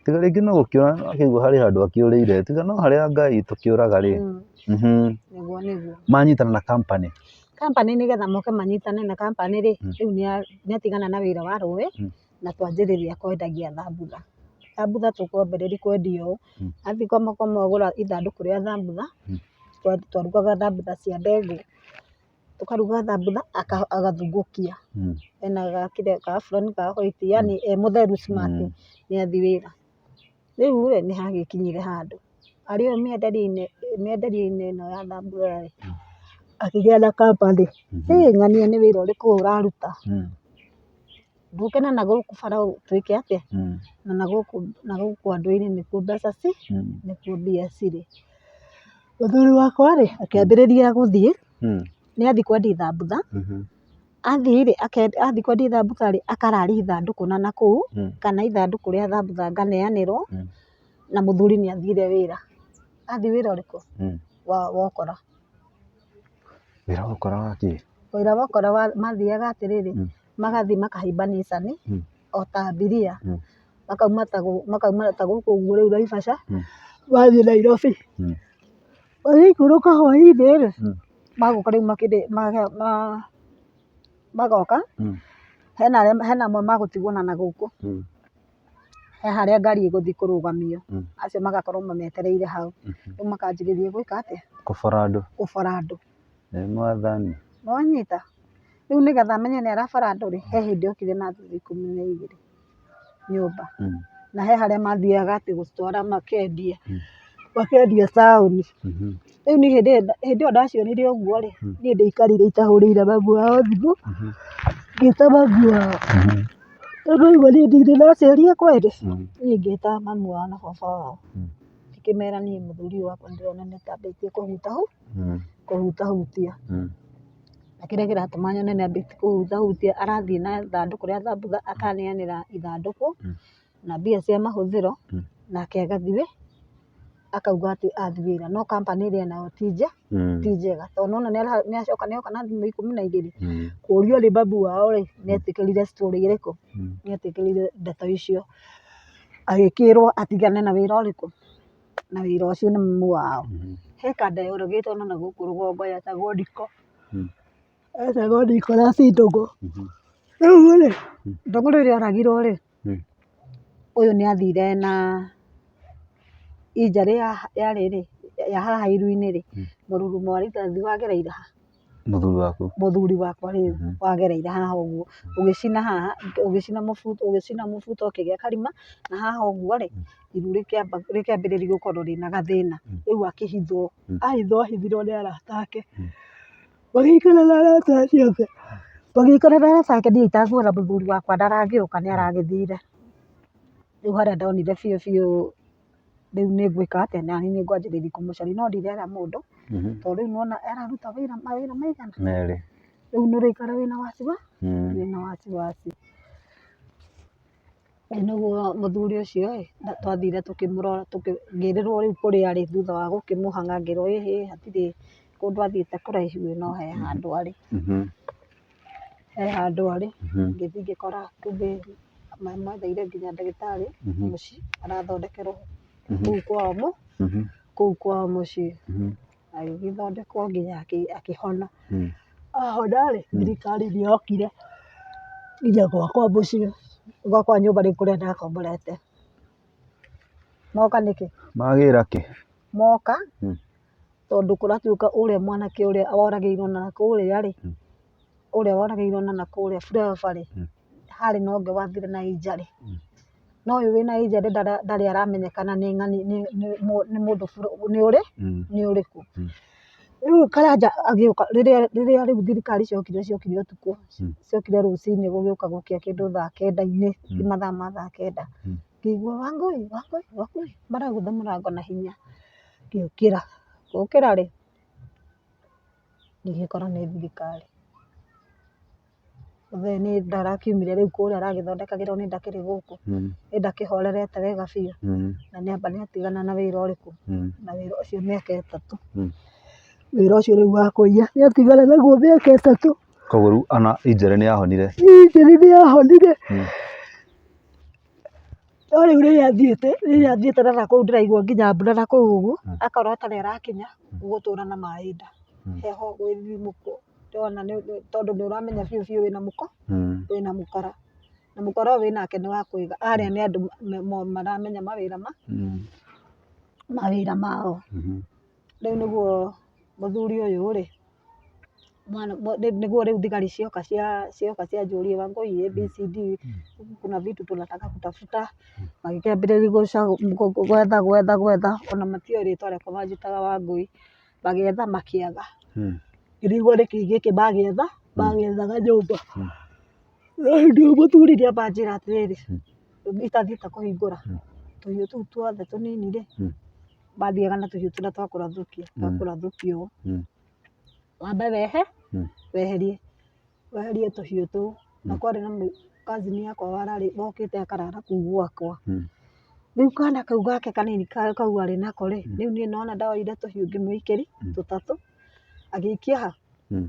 Tiga rĩngĩ no gũkĩũra akĩigua harĩ handũ akĩũrĩire, tiga no harĩa Ngai tũkĩũraga rĩ. Nĩguo. Manyitana na company? Company nĩgetha moke manyitane na company rĩ, rĩu nĩatigana na wĩra wa rũĩ na twanjĩrĩria kwendagia thambutha. Thambutha tũkwambĩrĩria kwendia ũũ, athiĩ agũra ithandũkũ rĩa thambutha, twarugaga thambutha cia ndengũ, tũkaruga thambutha agathungũkia. Ena gakĩrĩa ka fulani ka white, yani mũtheru smart nĩathiĩ wĩra. Rĩu rĩ nĩhagĩkinyire handũ arĩ o mĩenderio-inĩ ĩno ya thambutha rĩ, akĩgĩa na company. Ng'ania nĩ wĩra ũrĩkũ ũraruta, ndũkĩona na gũkũ bara twĩke atĩa, na gũkũ andũ-inĩ nĩkuo mbeca nĩkuo mbia cirĩ. Mũthuri wakwa rĩ akĩambĩrĩria gũthiĩ, nĩathiĩ kwendia thambutha. Athiĩ kwendia thambutha rĩ akararia ithandũkũ na nakũu kana ithandũkũ rĩa thambutha nganeanĩrwo na mũthuri nĩathire wĩra. Athiĩ wĩra ũrĩkũ? Wa ũkora. Wĩra wa ũkora wa kĩ? Wĩra wa ũkora mathiaga atĩrĩrĩ, magathiĩ makahaimba nicani o ta abiria, makauma ta gũkũ ũguo rĩu Naivasha mathiĩ Nairobi. Magĩikũrũka hwaĩ-inĩ rĩ, magoka rĩu magoka, hena amwe magũtigwo na nagũkũ, he harĩa ngari ĩgũthiĩ kũrũgamio, acio magakorwo mametereire hau. Rĩu makanjĩrĩria gwĩka atĩa? Kũbora andũ. Mwathani. Nĩwanyita? Rĩu nĩgetha amenye nĩarabara andũ rĩ, he hĩndĩ okire na thutha 12. nyũmba na he harĩa mathiaga atĩ gũcitwara makendia taũni. Rĩu niĩ hĩndĩ ĩyo ndacionire ũguo rĩ, niĩ ndĩikarire itahũrĩire mamu wao thimũ ngĩta mamu wao tondũ ũguo niĩ ndirĩ na aciari kweri, niĩ ngĩta mamu wao na baba wao ngĩkĩmera niĩ mũthuri ũyũ wakwa ndĩrona nĩtambĩtie kũhutahutia na kĩrĩa kĩratũma nyone nĩambĩtie kũhutahutia, arathiĩ na ithandũkũ rĩa thambutha akaneanĩra ithandũkũ na mbia cia mahũthĩro nake agathiĩ akauga atĩ athiĩ wĩra, no company ĩrĩa nayo ti njega tondũ nĩwona nĩacoka nĩoka na thimũ 12 kũrio nĩ mamu wao rĩ nĩetĩkĩrire story ĩrĩkũ, nĩetĩkĩrire ndeto icio agĩkĩrwo atigane na wĩra ũrĩkũ, na wĩra ũcio nĩ mamu wao. He kanda yũrũgĩte na gũkũ rũgongo yetagwo Ndiko, etagwo Nicholas Ndũngũ. Rĩu rĩ Ndũngũ rĩrĩa oragirwo rĩ, ũyũ nĩathire na injury ya haha iru-inĩ rĩ, mũrurumo wa rithathi wagereire ha mũthuri wakwa rĩu wagereire haha ũguo ũgĩcina mũbuto ũkĩgĩa karima na haha ũguo rĩ iru rĩkĩambĩrĩria gũkorwo rĩna gathĩna, rĩu ahithirwo nĩ arata ake magĩikara na arata acio othe niĩ itakuona mũthuri wakwa ndaragĩũka nĩaragĩthire. Rĩu harĩa ndonire biũ rĩu nĩngwĩka atĩa, naniĩ nĩngwanjĩrĩria kũmũcaria no ndirera mũndũ tondũ rĩu nĩwona araruta mawĩra maigana merĩ, rĩu nĩũrĩikara wĩna wasiwasi. Nĩguo mũthuri ũcio twathire tũkĩmũrora ngĩrĩrwo rĩu kũrĩa arĩ thutha wa gũkĩmũhang'a ngĩrwo hatirĩ kũndũ athiĩte kũraihu no he handũ arĩ ngĩthiĩ ngĩkora kumbe metheire nginya ndagĩtarĩ mũciĩ arathondekerwo kũu kwao mũciĩ agĩgĩthondekwo nginya akĩhona. Ahona rĩ thirikari nĩyokire nginya gwakwa mũciĩ, gwakwa nyũmba rĩu kũrĩa ndakomborete. Moka nĩkĩ? Magĩra kĩ? Moka tondũ kũratuĩka ũrĩa mwanake ũrĩa woragĩirwo na nakũrĩa rĩ, ũrĩa woragĩirwo na nakũrĩa Flavour rĩ, harĩ na ũngĩ wathire na injury, no ũyũ wĩna injury ndarĩ aramenyekana nĩ mũndũ nĩ ũrĩkũ. Rĩu Karanja agĩũka rĩrĩa rĩu thirikari ciokire ũtukũ, ciokire rũcinĩ gũgĩũka gũkĩa kĩndũ thaa 9 ti mathaa ma thaa 9 ngĩigua Wangũi maragũtha mũrango na hinya, ngĩũkĩra rĩ ngĩgĩkora nĩ thirikari. Nĩ ndarakiumire rĩu kũrĩa aragĩthondekagĩrwo nĩ ndakĩrĩ gũkũ, nĩ ndakĩhorerete wega biũ na nĩamba nĩatigana na wĩra ũrĩkũ, na wĩra ũcio mĩaka 3, wĩra ũcio rĩu wa kũiya nĩatigana naguo mĩaka 3. Koguo rĩu ona injury nĩyahonire? Injury nĩyahonire no rĩu rĩrĩa athiĩte na nakũu ndĩraigua nginya mbura nakũu ũguo akorwo tarĩ arakinya gũgũtũra na maĩ nda, heho gwĩthimũkũ ndona tondũ nĩũramenya biũ wĩna mũko wĩna mũkora na mũkora ũyũ wĩnake nĩ wa kũiga, arĩa nĩ andũ maramenya mawĩra mao. Rĩu nĩguo mũthuri ũyũ rĩ nĩguo rĩu thigari cioka cianjũria Wangũi ABCD kuna vitu tunataka kutafuta, magĩkĩambĩrĩria gwetha ona matiũĩ rĩtwa rĩakwa manjĩtaga Wangũi, magĩetha makĩaga, ngĩrigwo nĩkĩ gĩkĩ magĩethaga nyũmba. Rĩu mũthuri nĩambanjĩra atĩrĩrĩ itathiĩte kũhingũra tũhiũ tũu tuothe tũnini rĩ, mathiaga na tũhiũ tũrĩa twakũrathũkio ũũ, wambe weherie tũhiũ tũu, na kwarĩ na cousin yakwa wokĩte akarara kũu gwakwa. Rĩu kana kau gake kanini kau arĩ nako rĩ, rĩu niĩ nĩwona ndoire tũhiũ ngĩmũikĩria 3 agĩikia ha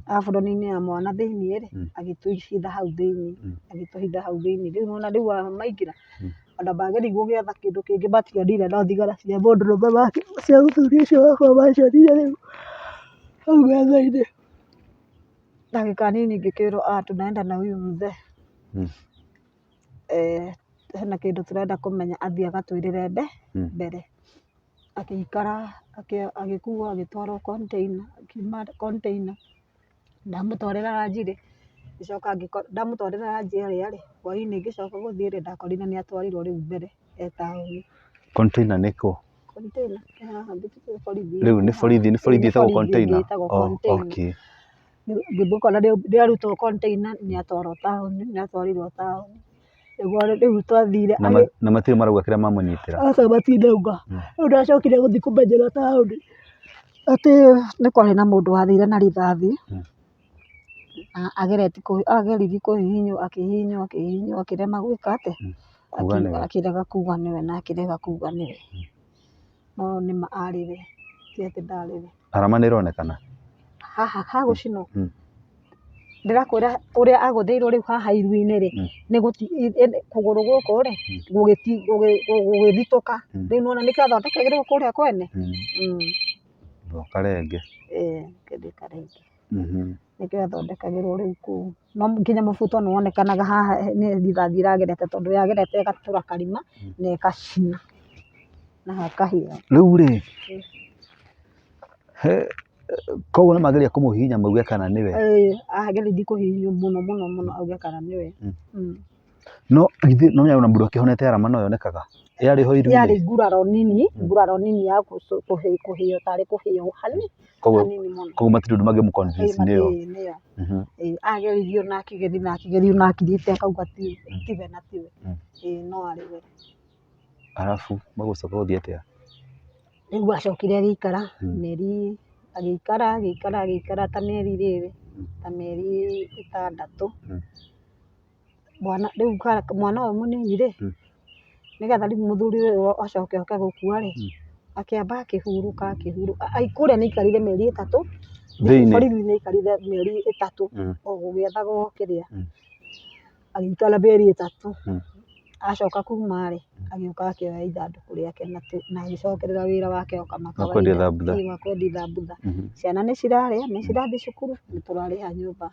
abũroni-inĩ ya mwana thĩinĩ rĩ, agĩtũhitha hau thĩinĩ. Rĩu nĩwona rĩu maingĩra ona magĩrĩirwo gũgĩetha kĩndũ kĩngĩ mationire no thigara cia mũndũrũme cia mũthuri ũcio wakwa macionire rĩu hau metha-inĩ. Ndagĩka nini ngĩkĩrwo tunaenda na huyu mzee, hena kĩndũ tũrenda kũmenya, athiĩ agatwĩrĩre mbere. Agĩikara agĩkuo agĩtwarwo container, akiuma container ndamũtwarĩra Wanjirĩ Ngĩcoka ndamũtwarĩra ranji ĩrĩa rĩ, hwaĩ-inĩ ngĩcoka gũthiĩ rĩ, ndakorire nĩ atwarirwo rĩu mbere e taũni. Container nĩ kũ? Container ĩ haha borithi. Rĩu nĩ borithi ĩtagwo container? Okay. Ngĩkora nĩ arutwo container nĩ atwarwo taũni, nĩ atwarirwo taũni. Rĩu twathire. Na matirĩ marauga kĩrĩa mamũnyitĩra? Aca matinauga. Rĩu ndacokire gũthiĩ kũmenyera taũni atĩ nĩ kwarĩ na mũndũ wathire na rithathi. Ageririe kũhihinywo, akĩhihinywo akĩrema gwĩka atĩ, akĩrega kuga nĩwe na akĩrega kuga nĩwe. No nĩma arĩ we, ti atĩ ndarĩ we. Arama nĩ ĩronekana? Haha ha gũcinwo? Ndĩrakwĩra ũrĩa agũthĩirwo rĩu haha iru-inĩ rĩ, kũgũrũ gũkũ rĩ, gũgĩthitũka. Rĩu nĩwona nĩkĩo athondekagĩrwo kũrĩa kwene. Karenge. Kĩndũ karenge. Nĩkĩo athondekagĩrwo rĩu kũu. No nginya mũbuto nĩ wonekanaga haha nĩ rithathi ĩragerete tondũ yagerete ĩgatũra karima na ĩgacina na hakahĩa. Rĩu rĩ, koguo nĩ mageria kũmũhihinya mauge kana nĩwe? Ageririe kũhihinywo mũno auge kana nĩwe. No nĩwona mũndũ akĩhonete arama no yonekaga? Yarĩ ho iru-inĩ? Yarĩ nguraro nini ya kũhĩo tarĩ kũhĩo hanini mũno. Koguo matirĩ ũndũ mangĩmũ-convince nĩyo? Ageririo na akĩgerio na akirĩte akauga tiwe na tiwe. No arĩ we. Arabu magũcoka gũthiĩ atĩa? Rĩu acokire agĩikara mĩeri, agĩikara ta mĩeri rĩrĩ, ta mĩeri 6. Rĩu mwana ũyũ mũnini rĩ, nĩgetha rĩu mũthuri ũyũ acoke oke gũkua rĩ, akĩamba akĩhurũka. Kũrĩa nĩ aikarire mĩeri 3, borithi nĩ aikarire mĩeri 3 o gũgĩethagwo kĩrĩa, agĩikara mĩeri 3. Acoka kuma rĩ, agĩũka akĩoya ithandũkũ rĩake na agĩcokerera wĩra wake o kama kawaida wa kwendia thambutha. Ciana nĩ cirarĩa, nĩ cirathiĩ cukuru, nĩ tũrarĩha nyũmba.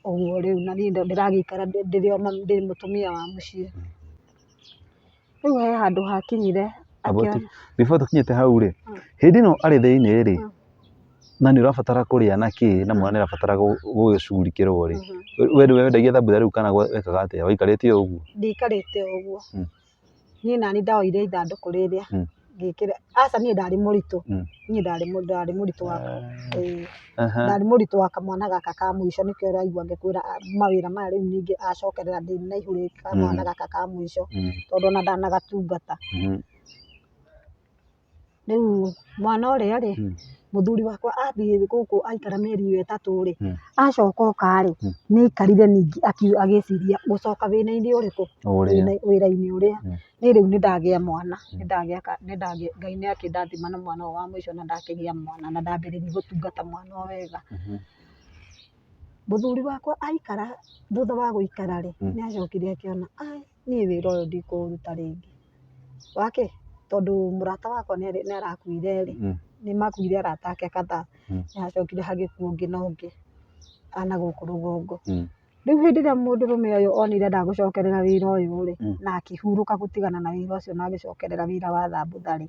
Ũguo rĩu na niĩ ndĩragĩikara ndĩ mũtumia wa mũciĩ. Rĩu he handũ hakinyire. Before tũkinyĩte hau rĩ, hĩndĩ ĩno arĩ thĩinĩ rĩ, na nĩ ũrabatara kũrĩa na kĩ, na mwana nĩ arabatara gũgĩcugurikĩrwo rĩ, we nĩwe wendagia thambutha rĩu kana wekaga atĩa? Waikarĩte o ũguo? Ndikarĩte o ũguo. Niĩ nani ndaoire ithandũkũ rĩrĩa ngĩkĩra. Aca niĩ ndarĩ mũritũ. Niĩ ndarĩ mũritũ wa ndarĩ mũritũ wa kamwana gaka ka mũico nĩkĩo ũraigua ngĩkwĩra mawĩra maya rĩu ningĩ acokerera ndĩ na ihurĩ kamwana gaka ka mũico tondũ ona ndanagatungata. Rĩu mwana ũrĩa rĩ, mũthuri wakwa athiĩ gũkũ aikara mĩeri ĩyo 3 rĩ, acoka oka rĩ, nĩ aikarire ningĩ agĩciria gũcoka wĩra-inĩ ũrĩkũ? Wĩra-inĩ ũrĩa. Niĩ rĩu nĩ ndagĩa mwana, Ngai nĩ akĩndathima na mwana ũyũ wa mũico na ndakĩgĩa mwana na ndambĩrĩria gũtungata mwana o wega. Mũthuri wakwa aikara, thutha wa gũikara rĩ, nĩ acokire akĩona niĩ wĩra ũyũ ndikũũruta rĩngĩ. Wakĩ? Tondũ mũrata wakwa nĩ arakuire rĩ, nĩ makuire arata ake kadhaa. Nĩ hacokire hagĩkua ũngĩ na ũngĩ ana gũkũ rũgongo. Rĩu hĩndĩ ĩrĩa mũndũrũme ũyũ onire ndagũcokerera wĩra ũyũ rĩ, na akĩhurũka gũtigana na wĩra ũcio na agĩcokerera wĩra wa thambutha rĩ,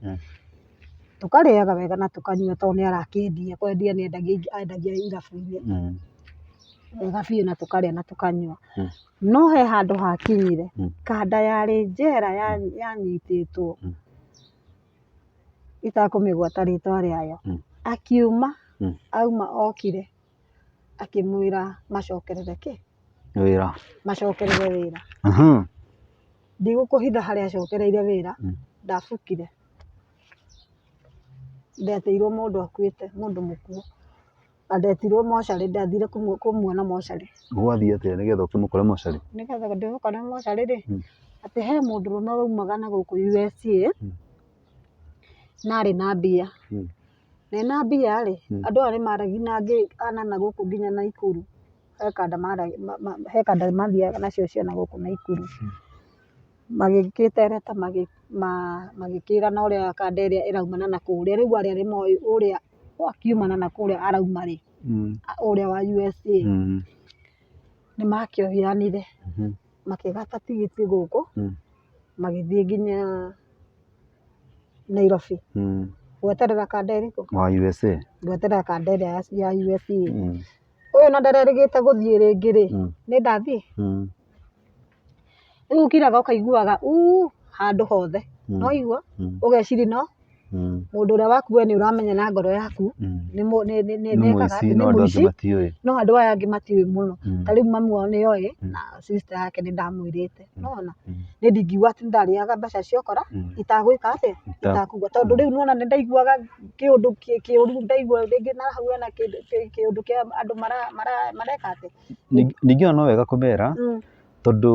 tũkarĩaga wega na tũkanyua tondũ nĩ arakĩendia, kwendia nĩ endagia irabu-inĩ wega biũ na tũkarĩa na tũkanyua. No he handũ hakinyire, kanda yarĩ njera yanyitĩtwo itakũmĩgweta rĩtwa rĩayo, akiuma auma okire akĩmwĩra macokerere kĩ? Wĩra. Macokerere wĩra. Ndigũkũhitha harĩa acokereire wĩra, ndabukire. Ndeteirwo mũndũ akuĩte, mũndũ mũkuũ. Na ndetirwo mocarĩ, ndathire kũmuona mocarĩ. Gwathiĩ atĩa nĩgetha ũkĩmũkore mocarĩ? Nĩgetha ndĩmũkore mocarĩ rĩ, atĩ he mũndũrũme waumaga na gũkũ USA na arĩ na mbia. Na ena mbia rĩ, andũ aya nĩ maragia na anana gũkũ nginya Naikuru. He kanda mathiaga nacio ciana gũkũ Naikuru. Magĩgĩtereta magĩkĩrana ũrĩa kanda ĩrĩa ĩraumana na kũrĩa. Rĩu arĩa nĩ moĩ ũrĩa akiumana na kũrĩa arauma rĩ, ũrĩa wa USA. Nĩ makĩoyanire makĩgata tigiti gũkũ magĩthiĩ nginya Nairobi. Gweterera kanda ĩrĩkũ? Wa USA. Gweterera kanda ĩrĩa ya USA. ũyũ na ndarerĩgĩte gũthiĩ rĩngĩ rĩ nĩ ndathiĩ rĩu ũkiraga ũkaiguaga handũ hothe no igua ũgeciria no mũndũ ũrĩa waku nĩ ũramenya na ngoro yaku nĩ mũici no andũ aya angĩ matiũĩ mũno ta rĩu mami wao nĩoĩ na sister yake nĩ ndamwĩrĩte nona nĩ ndingiuga atĩ ndarĩaga mbeca ciokora itagwĩka atĩ itakugua tondũ rĩu nona nĩ ndaiguaga kĩũndũ kĩũru ndaigua rĩngĩ na hau hena kĩũndũ kĩa andũ mareka atĩ ningĩ ona no wega kũmera tondũ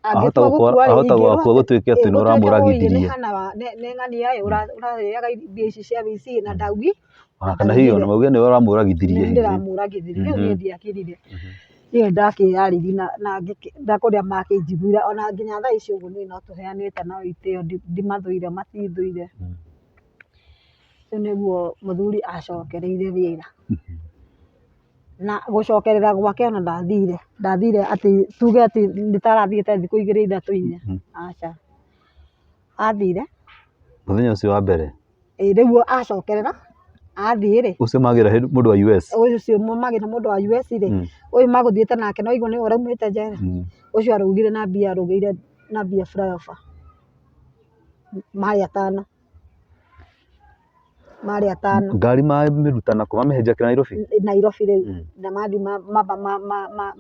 ahota gũkua gũtuĩke atĩ nĩ ũramũragithirie nĩ ng'ani yayo ũrarĩaga mbia ici cia wici na ndaugi kana hihi ona mauge nĩ ũramũragithirie nĩ ndĩramũragithirie rĩu niĩ ndiakĩrire niĩ ndakĩyarĩri na ndakũrĩa makĩnjiguira ona nginya thaa ici ũguo niĩ no tũheanĩte nao itĩo ndimathũire matithũire rĩu nĩguo mũthuri acokereire wĩra na gũcokerera gwake ona ndathire atĩ tuge atĩ nĩtarathiĩte thikũ 2 3 4 aca athire mũthenya ũcio wa mbere rĩu acokerera athiĩ rĩ ũcio magĩra mũndũ wa US ũcio magĩra mũndũ wa US rĩ ũyũ magũthiĩte nake no igua nĩ ũraumĩte njera ũcio araugire na mbia arũgĩire na mbia flyover marĩ atano ngari mamĩruta nakũ mamĩhenja Nairobi rĩu na mathi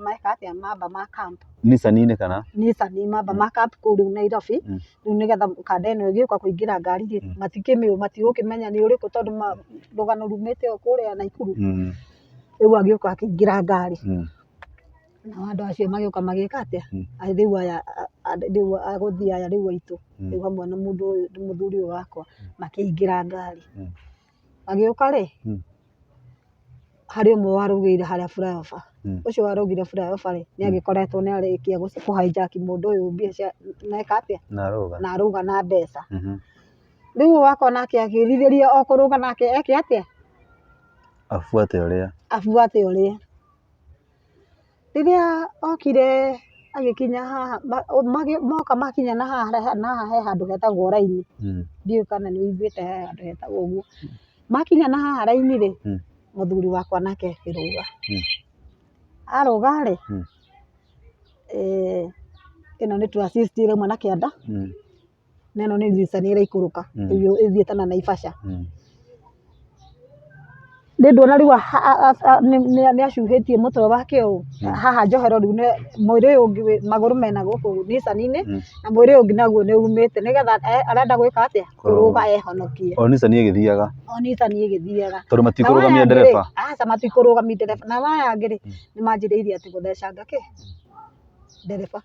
meka atĩa mamba ma camp Nissan-inĩ kana Nissan mamba ma camp kũu rĩu Nairobi rĩu nĩgetha kanda ĩno ĩgĩũka kũingĩra ngari rĩ matigũkĩmenya nĩ ũrĩkũ tondũ rũgano rumĩte o kũrĩa Naikuru rĩu agĩũka akĩingĩra ngari nao andũ acio magĩũka magĩka atĩa rĩu agũthiĩ aya rĩu aitũ rĩu hamwe na mũthuri ũyũ wakwa makĩingĩra ngari agĩũka rĩ harĩ ũmwe warũgĩire harĩa flyover ũcio warũgire flyover rĩ nĩ agĩkoretwo nĩ arĩkia kũhijack mũndũ ũyũ mbia neka atĩa na arũga na mbeca rĩu wakwa nake akĩrirĩria o kũrũga nake eke atĩa afuate ũrĩa rĩrĩa okire agĩkinya haha moka makinya na haha he handũ hetagwo raini ndiũĩ kana nĩ ũiguĩte he handũ hetagwo ũguo makinya na haha raini rĩ mũthuri wakwa nake akĩrũga arũga rĩ ĩno nĩ tracist ĩrauma na kĩanda na ĩno nĩ Nissan ĩraikũrũka ĩthiĩte na Naivasha ndĩndona rĩu nĩ acuhĩtie mũtwe wake ũũ haha njohero rĩu mwĩrĩ ũyũ ũngĩ magũrũ mena gũkũ Nissan-inĩ na mwĩrĩ ũngĩ naguo nĩ umĩte nĩgetha arenda gwĩka atĩa kũrũga ehonokie o Nissan ĩgĩthiaga tondũ matikũrũgamia ndereba aca matikũrũgamia ndereba na maya angĩ rĩ nĩ manjĩrĩirie atĩ gũthecanga ndereba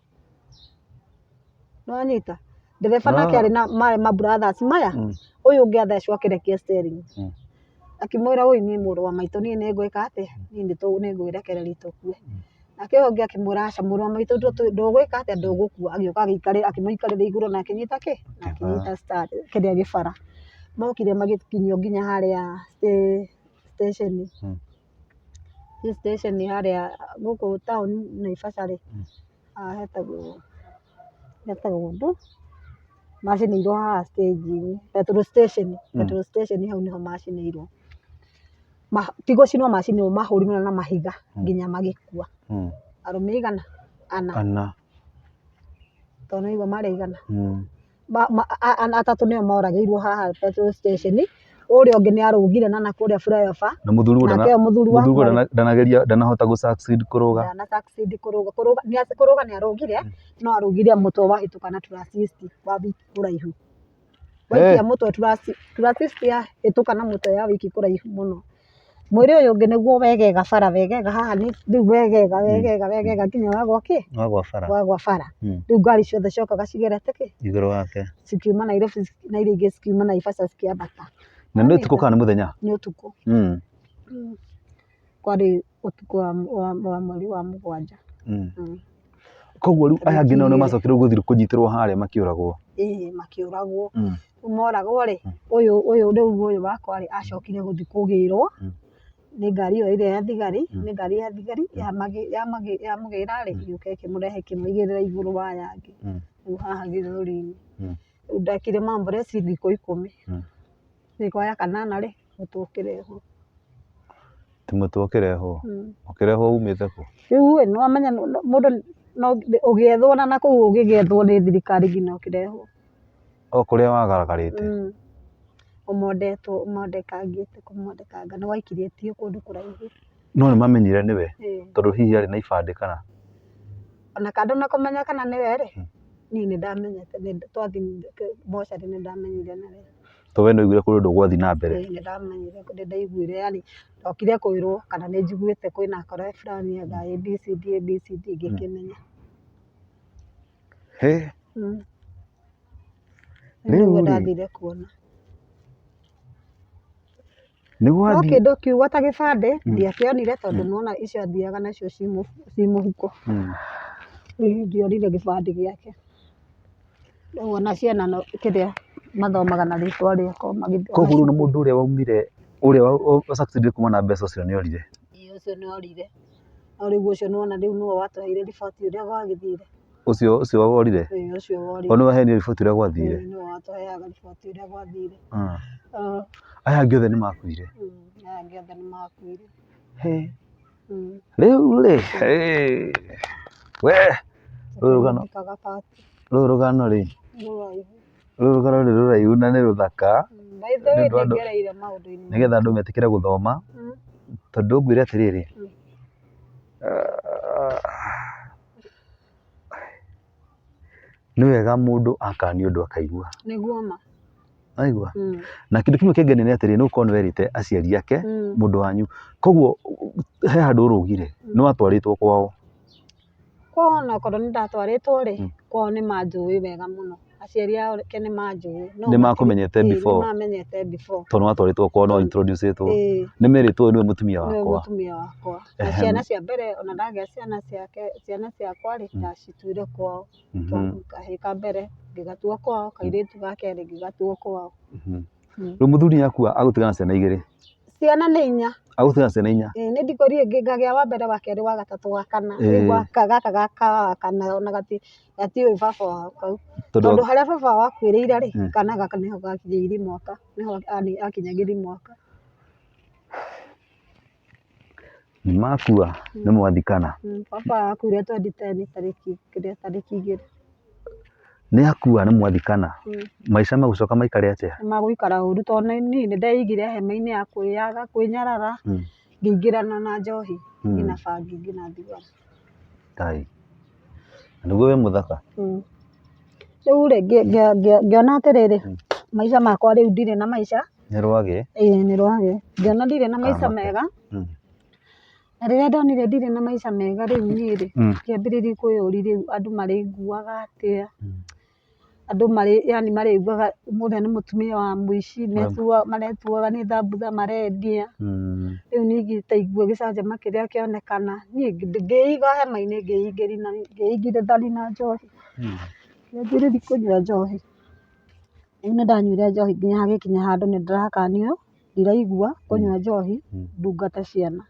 nĩwanyita ndereba nake arĩ na mabrothers maya ũyũ ũngĩ athecwo akĩrekia steering akĩmwĩra ũyũ nĩ mũrũ wa maitũ niĩ nĩngwĩka atĩa niĩ nĩngwĩrekereria tũkue nake ũyũ ũngĩ akĩmwĩra aca mũrũ wa maitũ ndũgwĩka atĩa ndũgũkua agĩũka akĩmũikarĩra igũrũ na akĩnyita kĩrĩa gĩbara mokire magĩkinyio nginya harĩa station harĩa gũkũ town Naivasha rĩ hetagwo ndũ macinĩirwo haha stage-inĩ petrol station hau nĩho macinĩirwo ti gũcinwo macinĩirwo mahũrirwo na mahiga nginya magĩkua arũme igana ana tondũ nĩigua marĩ igana atatũ nĩo moragĩirwo haha petrol station ũrĩa ũngĩ nĩ arũgire na nakũrĩa flyover na mũthuri wakwa ndanahota succeed kũrũga kũrũga nĩ arũgire no arũgire mũtwe wahĩtũka na tracist wa wiki kũraihu waikia mũtwe tracist yahĩtũka na mũtwe ya wiki kũraihu mũno mwĩrĩ ũyũ ũngĩ nĩguo wegega bara wegega haha rĩu wegega nginya wagwa bara rĩu ngari ciothe ciokaga cigerete igũrũ wake cikiuma Nairobi na iria ingĩ cikiuma Naivasha cikĩambata na nĩ ũtukũ kana nĩ mũthenya nĩ ũtukũ kwarĩ ũtukũ wa mweri wa 7 koguo rĩu aya angĩ nao nĩ macokire gũthiĩ kũnyitĩrwo harĩa makĩũragwo makĩũragwo moragwo rĩ ũyũ wakwa rĩ acokire gũthiĩ kũgĩrwo nĩ ngari ĩyo ĩrĩa ya thigari nĩ ngari ya thigari yamũgĩra rĩ yũka ĩkĩmũrehe ĩkĩmũigĩrĩra igũrũ wa aya angĩ rĩu haha gĩthũri-inĩ rĩu ndekire mambũreci thikũ 10 thikũ ya 8 rĩ mũtwe ũkĩrehwo ti mũtu ũkĩrehwo ũkĩrehwo umĩte kũ? Rĩu no amenya mũndũ no ũgĩethwo na kũu ũgĩgethwo nĩ thirikari nginya ũkĩrehwo o kũrĩa wagaragarĩte ũmondekangĩte kũmondekanga nĩ waikirĩtio kũndũ kũraihu. No nĩ mamenyire nĩwe tondũ hihi arĩ na ibandĩ kana? Ona kando na kũmenya kana nĩwe rĩ, niĩ nĩ ndamenyete twathiĩ mocarĩ nĩ ndamenyire nĩwe. To we nĩ waiguire kũrĩ ũndũ gwathiĩ na mbere? Nĩ ndamenyire nĩ ndaiguire yani ndokire kwĩrwo kana nĩ njiguĩte kwĩna akora fulani anga ABCD ngĩkĩmenya. Rĩu ndathire kuona no kĩndũ kiugo ta gĩbandĩ ndiakĩonire tondũ nĩwona icio athiaga nacio ci mũhuko. Ndionire gĩbandĩ gĩake. Rĩu ona ciana kĩrĩa mathomaga na rĩtwa rĩakwa magĩthiĩ. Koguo rĩu nĩ mũndũ ũrĩa waumire ũrĩa succeeded kuma na mbeca ũcio nĩ orire? Ũcio nĩ orire. No rĩu ũcio nĩwona rĩu nĩwe watũheire riboti ũrĩa gwagĩthire. Ũcio worire? Ũcio worire. O nĩwe waheanire riboti ũrĩa gwathire? Nĩwe watũheaga riboti ũrĩa gwathire. Aya angĩ othe nĩ makuire? Aya angĩ othe nĩ makuire. Rĩu rĩ we rũrũ rũgano rĩ rũrũ rũraihu na nĩ rũthaka nĩgetha andũ metĩkĩre gũthoma tondũ ngwĩre atĩrĩrĩ nĩ wega mũndũ akanio ũndũ akaigua. Nĩguo ma. Aigua na kĩndũ kĩmwe kĩngeni nĩ atĩrĩrĩ nĩ gũkorwo nĩ werĩte aciari ake mũndũ wanyu koguo he handũ ũrũgire nĩ watwarĩtwo kwao? Kwao onakorwo nĩ ndatwarĩtwo rĩ kwao nĩ manjũĩ wega mũno. Aciari ake nĩ manjũĩ. Nĩ makũmenyete before? Nĩ mamenyete before. Tondũ nĩ watwarĩtwo kwao no introduce-ĩtwo? Nĩ merĩtwo nĩwe mũtumia wakwa? Nĩwe mũtumia wakwa. Na ciana cia mbere ona ndagĩa ciana ciakwa rĩ ndacituire kwao. Kahĩĩ ka mbere ngĩgatua kwao, kairĩtu ga kerĩ ngĩgatua kwao. Rĩu mũthuri nĩakua agũtiga na ciana igĩrĩ? Ciana nĩ 4. Agũtiga na ciana 4? Nĩ ndikũrire ngagĩa wa mbere wa kerĩ wa gatatũ wa kana. Rĩu gaka ga kana ona gatiũĩ baba wao kau. Tondũ harĩa baba wao akuĩrĩire rĩ kana gaka nĩho gakinyĩirie mwaka nĩho akinyagĩria mwaka. Nĩ makua nĩ mwathikana? Baba akuire 2010 tarĩki 2. Nĩ akua nĩ mwathikana? Maica magũcoka maikare atĩa? Nĩ magũikara ũru tondũ niĩ nĩ ndeigire hema-inĩ ya kwĩyaga kwĩnyarara ngĩingĩrana na njohi ngina bangi ngina thigara. Ngai nĩguo wĩ mũthaka. Rĩu rĩ ngĩona atĩrĩrĩ maica makwa rĩu ndirĩ na maica. Nĩ rwagĩ? Nĩ rwagĩ. Ngĩona ndirĩ na maica mega. Na rĩrĩa ndonire ndirĩ na maica mega rĩu niĩ rĩ ngĩambĩrĩria kwĩyũria rĩu andũ marĩiguaga atĩa. Andũ marĩiguaga mũrĩa nĩ mũtumia wa mũici maretuaga nĩ thambutha marendia. Rĩu niĩ ngĩtaigua gĩcanjama kĩrĩa kĩonekana niĩ ngĩiga hema-inĩ ngĩingĩrithania na njohi. Ngĩambĩrĩria kũnyua njohi. Rĩu nĩ ndanyuire njohi nginya hagĩkinya handũ nĩ ndĩrakanio ndiraigua kũnyua njohi ndungata ciana.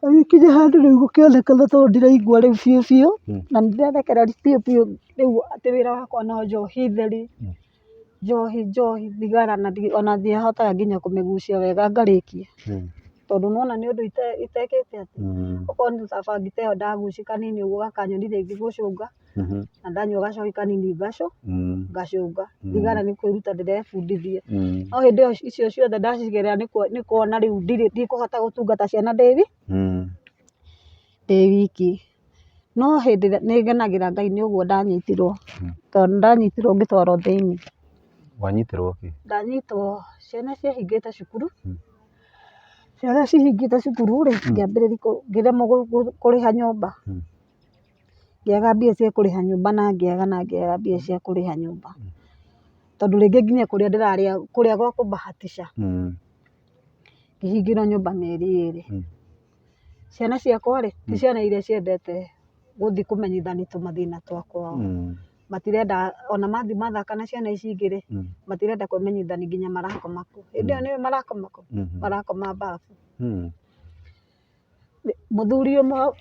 Agĩkinya handũ rĩu gũkĩonekana tondũ ndiraigua rĩu biũ biũ na nĩ ndĩrerekereria biũ biũ rĩu atĩ wĩra wakwa no njohi theri. Njohi thigara na ona ndiahotaga nginya kũmĩgucia wega ngarĩkia. Tondũ nĩwona nĩ ũndũ itekĩte atĩ okorwo nĩ ta bangi ta ĩyo ndagucia kanini ũguo gakanyonirie ngĩgũcũnga na ndanyua gacohi kanini ngacũnga. Thigara nĩ kwĩruta ndĩrebundithia. No hĩndĩ icio ciothe ndacigerera nĩ kuona rĩu ndikũhota gũtungata ciana ndĩ wiki. No hĩndĩ ĩrĩa nĩ ngenagĩra Ngai nĩ ũguo ndanyitirwo tondũ ndanyitirwo ngĩtwarwo thĩinĩ. Wanyitirwo kĩ? Ndanyitwo ciana ciahingĩte cukuru. Ciana cihingĩte cukuru rĩ ngĩambĩrĩria ngĩremwo kũrĩha nyũmba. Ngĩaga mbia cia kũrĩha nyũmba na ngĩaga mbia cia kũrĩha nyũmba. Tondũ rĩngĩ nginya kũrĩa ndĩrarĩa kũrĩa gwa kũbahatisha. Ngĩhingĩrwo nyũmba mĩeri 2. Ciana ciakwa rĩ ti ciana iria ciendete gũthiĩ kũmenyithania tũmathĩna twakwa. Matirenda ona mathiĩ mathaka na ciana ici ingĩ rĩ matirenda kũmenyithania nginya marakoma kũ. Hĩndĩ ĩyo nĩwe marakoma kũ? Marakoma bafu. Mũthuri ũmwe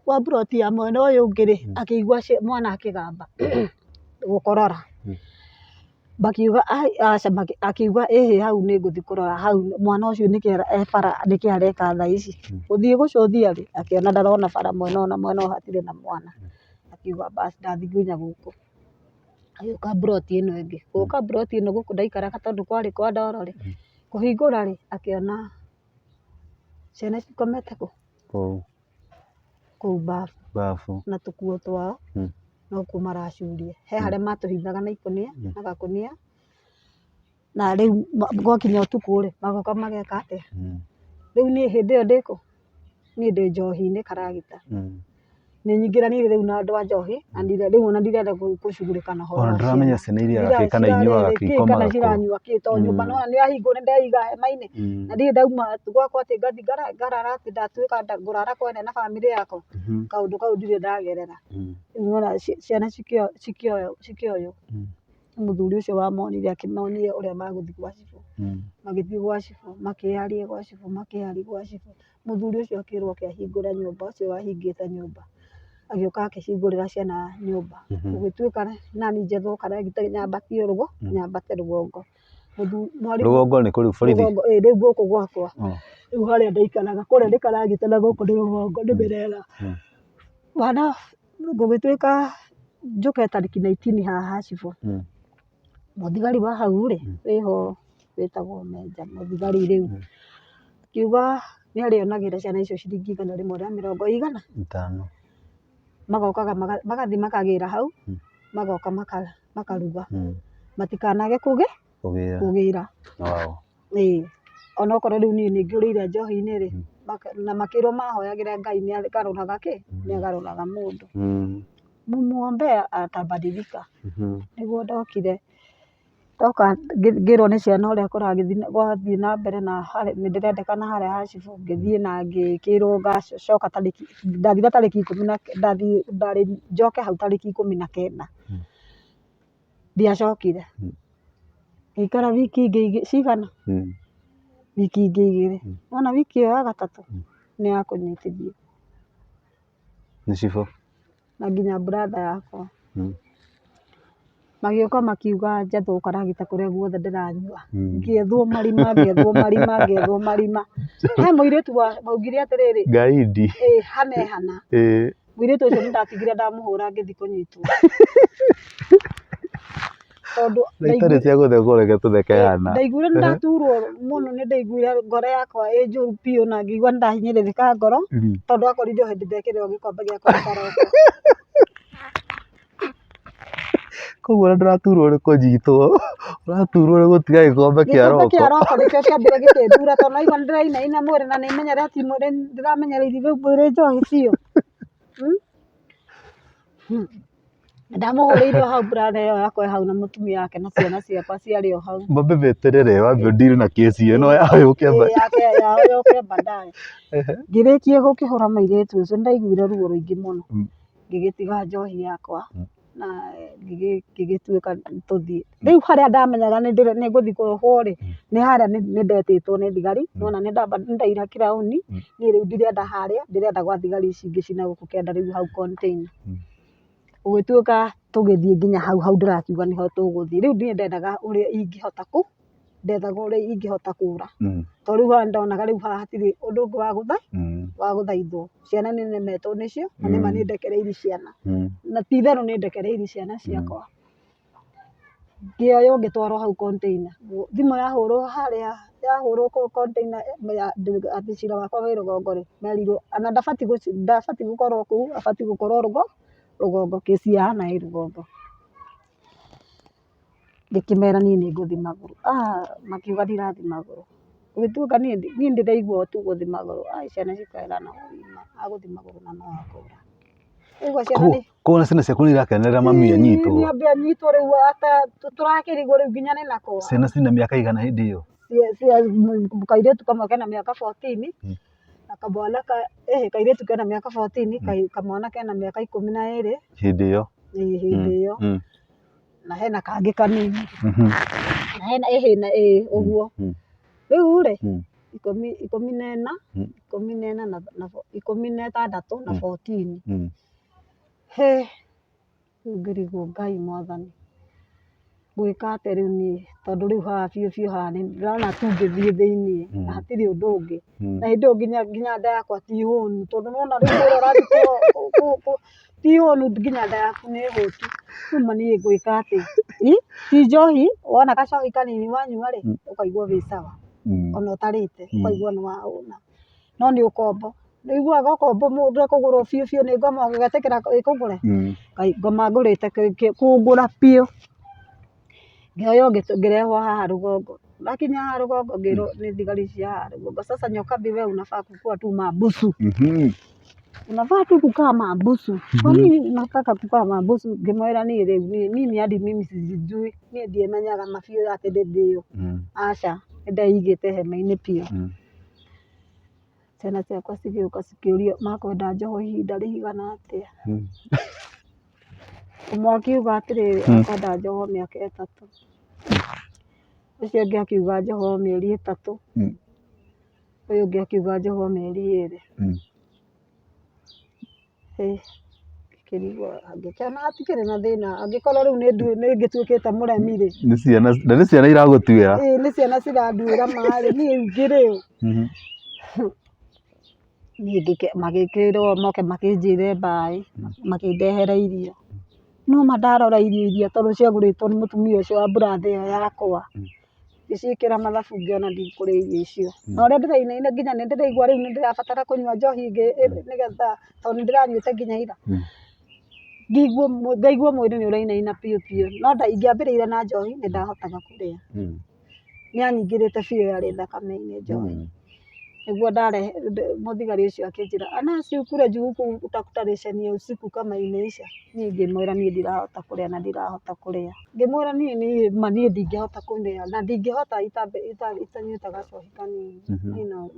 wa buroti ya mwena ũyũ ũngĩ rĩ akĩigua mwana akĩgamba gũkorora. Bakiuga aca akiuga ĩhĩ hau nĩ ngũthiĩ kũrora hau mwana ũcio nĩkĩ areka thaa ici gũthiĩ gũcũthia rĩ akĩona ndarona bara mwena ũyũ na mwena ũyũ hatirĩ na mwana akiuga basi ndathiĩ nginya gũkũ agĩũka mburoti ĩno ĩngĩ gũka mburoti ĩno gũkũ ndaikaraga tondũ kwarĩ kwa ndoro rĩ kũhingũra rĩ akĩona ciana cikomete kũu bafu na tũkuo twao no kuo maracurie he harĩa matũhithaga na ikũnia na gakũnia na rĩu gwakinya ũtukũ rĩ magoka mageka atĩa rĩu niĩ hĩndĩ ĩyo ndĩkũ niĩ ndĩ njohi-inĩ karagita nĩ nyingĩranĩire rĩu na andũ a njohi na rĩu ona ndirenda gũcugurĩka na ũhoro ona ndũramenya ciana iria gakĩ kana inyuaga gakĩkomaga kana ciranyua kĩ tondũ nyũmba no nĩyahingwo nĩ ndeiga hema-inĩ na ndirĩ ndauma gwakwa atĩ ngathi ngarara atĩ ndatuĩka ngũrara kwene na bamĩrĩ yakwa kaũndũ kau ndirĩ ndagerera rĩu nĩwona ciana cikĩoywo mũthuri ũcio wamonire akĩmonia ũrĩa magũthiĩ gwa cibũ magĩthiĩ gwa cibũ makĩaria gwa cibũ makĩaria gwa cibũ mũthuri ũcio akĩrwo oke ahingũre nyũmba ũcio wahingĩte nyũmba agĩũka akĩhingũrĩra ciana nyũmba gũgĩtuĩka nani njethwo karagita nyambatie nyambate rũgongo rũgongo nĩ kũrĩ borithi rĩu gũkũ gwakwa rĩu harĩa ndaikaraga kũrĩa nĩ karagita na gũkũ nĩ rũgongo nĩmĩrera wana gũgĩtuĩka njũke tarĩki 19 haha cibũ mũthigari wa hau rĩ wĩho wĩtagwo Meja mũthigari rĩu akiuga nĩarĩonagĩra ciana icio ciringi 150 magokaga magathiĩ makagĩra hau magoka makaruga matikanage kũgĩra onokorwo rĩu niĩ nĩngĩũrĩire njohi-inĩ rĩ na makĩrwo mahoyagĩra Ngai nĩagarũraga nĩagarũraga mũndũ mumuombea atabadilika nĩguo ndokire ndoka ngĩrwo nĩ ciana ũrĩa kũrathiĩ na mbere na nĩndĩrendekana harĩa ha cibũ ngĩthiĩ na ngĩkĩrwo ngacoka ndathire tarĩki 10 ndarĩ njoke hau tarĩki 19 ndiacokire ngĩikara wiki ingĩ cigana wiki ingĩ 2 wona wiki ĩyo ya gatatũ nĩ ya kũnyitithio nĩ cibũ na nginya brother yakwa magĩũka makiuga njethwo karagita kũrĩa guothe ndĩranyua ngĩethwo marima he mũirĩtu maugire atĩrĩrĩ gaidi hanehana mũirĩtu ũcio nĩndatigire ndamũhũra ngĩthiĩ kũnyitwo tondũ itarĩ cia gũthekwo reke tũtheke yana ndaiguire nĩndaturwo mũno nĩndaiguire ngoro yakwa ĩ njũru biũ na ngĩigua nĩndahinyĩrĩrĩka ngoro tondũ akorirwo hĩndĩ ndekĩrĩrwo gĩkombe gĩakwa gĩa karoko koguo ona ndũraturwo nĩ kũnyitwo ũraturwo nĩ gũtiga gĩkombe kĩa roko nĩkĩo kĩambire gĩkĩndura tondũ naigua nĩndĩrainaina mwĩrĩ na nĩmenyereti mwĩrĩ ndĩramenyereire rĩu mwĩrĩ njohi biũ ndamũhũrĩire hau brother ĩyo yakwa hau na mũtumia wake na ciana ciakwa ciarĩ o hau mambe meterere wambe ndiri na kesi ĩno yao yũke baadaye ngĩrĩkia gũkĩhũra mũirĩtu ũcio nĩndaiguire ruo rũingĩ mũno ngĩgĩtiga njohi yakwa na ngĩgĩtuĩka tũthiĩ rĩu harĩa ndamenyaga nĩngũthiĩ kũohwo rĩ nĩ harĩa nĩndetĩtwo nĩ thigari nona nĩndaira kĩraũni niĩ rĩu ndirenda harĩa ndĩrenda gwa thigari ici ingĩ cina gũkũ kĩanda rĩu hau container gũgĩtuĩka tũgĩthiĩ nginya hau ndĩrakiuga nĩho tũgũthiĩ rĩu niĩ ndendaga ũrĩa ingĩhota kũra tondũ rĩu haha ndonaga rĩu haha hatirĩ ũndũ ũngĩ wa gũthaithwo ciana nĩnemetwo nĩcio na nĩma nĩndekereirie ciana na ti itherũ nĩndekereirie ciana ciakwa ngĩoywo ngĩtwarwo hau container thimũ yahũrwo harĩa container atĩ cira wakwa wĩ rũgongo rĩ merirwo ana ndabatiĩ gũkorwo kũu abatiĩ gũkorwo rũgongo kĩci yahana ĩ rũgongo ngĩkĩmera niĩ nĩngũthiĩ magũrũ makiuga ndirathiĩ magũrũ gũgĩtuĩka niĩ ndĩraigua tu gũthiĩ magũrũ ciana cikerana agũthiĩ magũrũ na no akũra koguo ciana ciaku nĩirakenerera mami anyitwo nĩambia anyitwo rĩu tũrakĩrigwo rĩu nginya nĩ nakũ ciana cina mĩaka igana hĩndĩ ĩyo kairĩtu kamwe kena mĩaka 14 na kamwana kairĩtu kena mĩaka 14 kamwana kena mĩaka 12 hĩndĩ ĩyo na hena kangĩ kanini na hena ũguo rĩu rĩ 14 na 14 rĩu ngĩrigwo Ngai mwathani ngwĩka atĩa rĩu niĩ tondũ rĩu haha biũ haha ndĩrona tu ngĩthiĩ thĩinĩ na hatirĩ ũndũ ũngĩ na hĩndĩ ĩyo nginya nda yakwa ti hũnu tondũ nĩwona rĩu wĩra ũrathiĩ ti hũnu nginya nda yaku nĩ hũtu rĩu ma niĩ ngwĩka atĩ ti njohi wona gacohi kanini wanyua rĩ ũkaigua wĩ sawa ona ũtarĩte ũkaigua nĩ wahũna no nĩ ũkombo nĩiguaga ũkombo mũndũ ekũgũrwo biũ nĩ ngoma ũgĩgetĩkĩra ĩkũgũre ngoma ngũrĩte kũngũra biũ ngĩoywo ngĩrehwo haha rũgongo ndakinya haha rũgongo ngĩrwo nĩ thigari cia haha rũgongo sasa nyoka wewe unafaa kukua tu mabusu unafaa tu kukaa mabusu kwa nini nataka kukaa mabusu ngĩmwĩra niĩ rĩu mimi hadi mimi sijui niĩ ndiĩmenyaga mabiũ atĩ ndĩndĩyo aca nĩndeigĩte hema-inĩ biũ ciana ciakwa cigĩũka cikĩũrio makwenda njohwo ihinda rĩigana atĩa ũmwe akiuga atĩrĩrĩ akwenda njohwo mĩaka 3 ũcio ũngĩ akiuga njohwo mĩeri 3 ũyũ ũngĩ akiuga njohwo mĩeri 2 kĩrigwo angĩkĩona hatikĩrĩ na thĩna angĩkorwo rĩu nĩ ngĩtuĩkĩte mũremi rĩ nĩ ciana iragũtuĩra nĩ ciana ciranduĩra marĩ niĩ ngĩrĩ niĩ magĩkĩrwo moke makĩnjĩre mbaĩ makĩndehera irio no mandarora irio tondũ ciagũrĩtwo nĩ mũtumia ũcio wa brother ĩyo yakwa ngĩciĩkĩra mathabu ngĩona ndikũrĩa irio icio na ũrĩa ndĩrainaina nginya nĩ ndĩraigua rĩu nĩ ndĩrabatara kũnyua njohi nĩgetha tondũ nĩ ndĩranyuĩte nginya ira ngaigua mwĩrĩ nĩ ũrainaina biũ no ingĩambĩrĩire na njohi nĩ ndahotaga kũrĩa nĩ anyingĩrĩte biũ yarĩ thakame-inĩ njohi nĩguo ndarehe mũthigari ũcio akĩnjĩra Anasi ukule juu huku utakuta ration ya usiku kama imeisha niĩ ngĩmwĩra niĩ ndirahota kũrĩa na ndirahota kũrĩa ngĩmwĩra niĩ ndingĩhota kũrĩa na ndingĩhota itanyuĩte gacohi kanini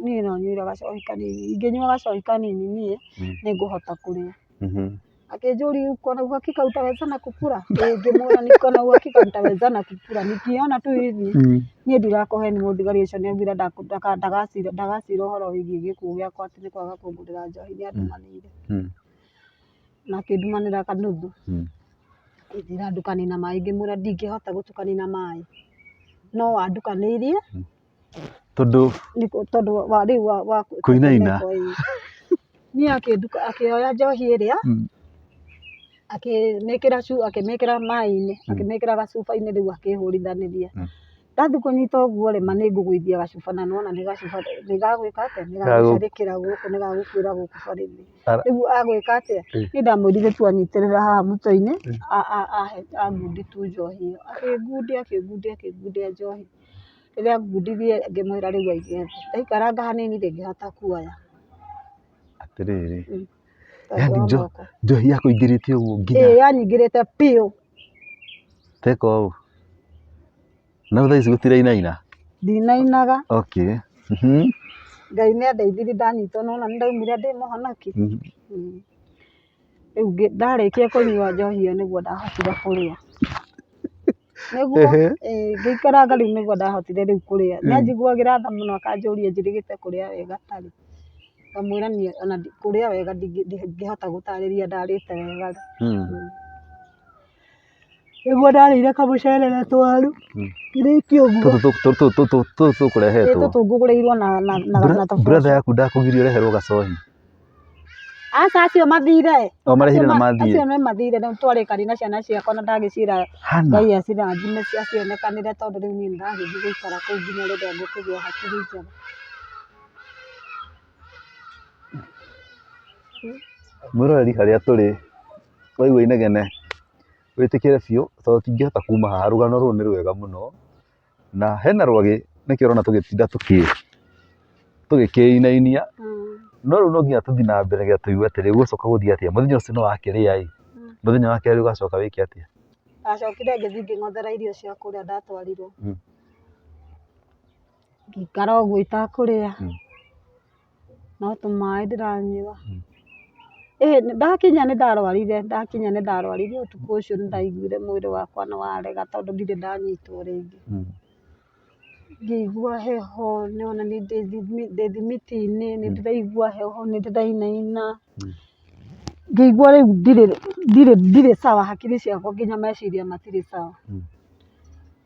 niĩ no nyuire gacohi kanini ingĩnyua gacohi kanini niĩ nĩ ngũhota kũrĩa akĩnjũria uko na uhakika utaweza na kukula ngĩmwĩra niko na uhakika nitaweza na kukula nikiona tu hivi niĩ ndirakũheni mũthigari ũcio nĩaugire ndagacira ũhoro wĩgiĩ gĩkuũ gĩakwa atĩ nĩ kwaga kũngũrĩra njohi nĩandumanĩire na akĩndumanĩra kanuthu ngĩthiĩ ndukanie na maĩ ngĩmwĩra ndingĩhota gũtukania na maĩ no wandukanĩirie tondũ wa rĩu wa kũinaina niĩ akĩoya njohi ĩrĩa akĩmĩkĩra maĩ-inĩ akĩmĩkĩra gacuba-inĩ rĩu akĩhũrithanĩria ndathiĩ kũnyita ũguo rĩ ma nĩ ngũgũithia gacuba na nĩwona nĩ gacuba nĩ gagwĩka atĩa nĩ gagũcarĩkĩra gũkũ nĩ gagũkuĩra gũkũ barithi rĩu agwĩka atĩa niĩ ndamwĩrire tu anyitĩrĩra haha mũtwe-inĩ angundi tu njohi ĩyo akĩngundia njohi rĩrĩa angundithirie ngĩmwĩra rĩu aige thĩ ndaikaranga hanini ndĩngĩhota kuoya atĩrĩrĩ yani njohi yakũingĩrĩte ũguo nginya yanyingĩrĩte biũ teka ũũ na thaa ici gũtirainaina ndinainaga okay Ngai nĩ andeithirie ndanyitwo nona nĩ ndaumire ndĩ mũhonoki rĩu ndarĩkia kũnyua njohi ĩyo nĩguo ndahotire kũrĩa nĩguo ngĩikaranga rĩu nĩguo ndahotire rĩu kũrĩa nĩanjiguagĩra tha mũno akanjũria njĩrĩgĩte kũrĩa wega tarĩ ngamwĩra niĩ ona kũrĩa wega ndingĩhota gũtarĩria ndarĩte wega nĩguo ndarĩire kamũcere na tũwaru ngĩrĩkia ũguo tũkũrehetwo ngũgũrĩirwo na brother yaku ndakũgiria ũreherwo gacohi aca acio mathire marehire na mathire acio nĩ mathire rĩu twarĩkania na ciana ciakwa na ndagĩciĩra Ngai acirathime acionekanĩre tondũ rĩu niĩ nĩndagĩthiĩ gũikara kũu nginya rĩrĩa ngũkĩgĩa hakiri njega mwĩroreri harĩa tũrĩ waigua inegene wĩtĩkĩre biũ tondũ tũtingĩhota kuma haha rũgano rũrũ nĩ rwega mũno na hena rwagĩ nĩkĩo ũrona tũgĩtinda tũgĩkĩinainia no rĩu no nginya tũthiĩ na mbere nĩgetha tũigue atĩ rĩu gũcoka gũthiĩ atĩa mũthenya ũcio nĩ wakĩrĩa mũthenya wa kerĩ ũgacoka wĩke atĩa ndacokire ngĩthiĩ ngĩng'othera irio cia kũrĩa ndatwarirwo ngĩikara ũguo itakũrĩa no tũmaĩ ndĩranyua ndakinya nĩ ndarwarire ũtukũ ũcio nĩ ndaiguire mwĩrĩ wakwa nĩ warega tondũ ndirĩ ndanyitwo rĩngĩ ngĩigua heho nĩwona ndĩ thimiti-inĩ nĩ ndĩraigua heho nĩ ndĩrainaina ngĩigua rĩu ndirĩ sawa hakiri ciakwa nginya meciria matirĩ sawa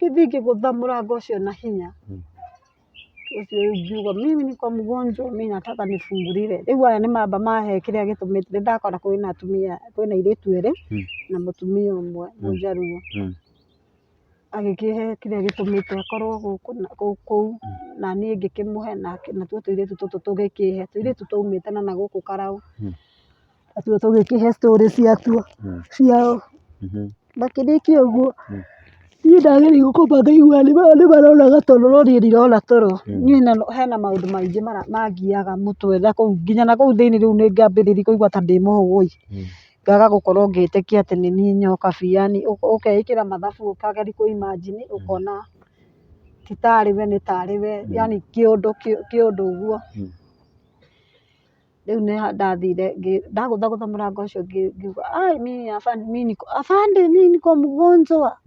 ngĩthiĩ ngĩgũtha mũrango ũcio na hinya. Ũcio ngiuga mimi niko mgonjwa, mimi nataka nifunguliwe. Rĩu aya nĩmamba mahe kĩrĩa gĩtũmĩte, nĩndakora kwĩna atumia, kwĩna airĩtu erĩ na mũtumia ũmwe mũjaruo. Agĩkĩhe kĩrĩa gĩtũmĩte akorwo gũkũ kũu, na niĩ ngĩkĩmũhe natuo tũirĩtu tũtũ tũgĩkĩhe. Tũirĩtu twaumĩte na gũkũ Karaũ, natuo tũgĩkĩhe story ciao. Makĩrĩkia ũguo, niĩ ndagĩrĩirwo gũkoma ngaigua nĩmaroraga toro no niĩ ndirona toro. Niĩ hena maũndũ maingĩ mangiaga mũtwe nginya na kũu thĩinĩ rĩu nĩngambĩrĩria kũigua ta ndĩ mũhũgũi. Ngaga gũkorwo ngĩĩtĩkia atĩ nĩ niĩ nyoka yani ũkeĩkĩra mathabu ũkageria kũ imagine ũkona ti tarĩwe nĩ tarĩwe yani kĩũndũ ũguo. Rĩu ndathire ndagũthagũtha mũrango ũcio ngiuga afande mimi niko mgonjwa.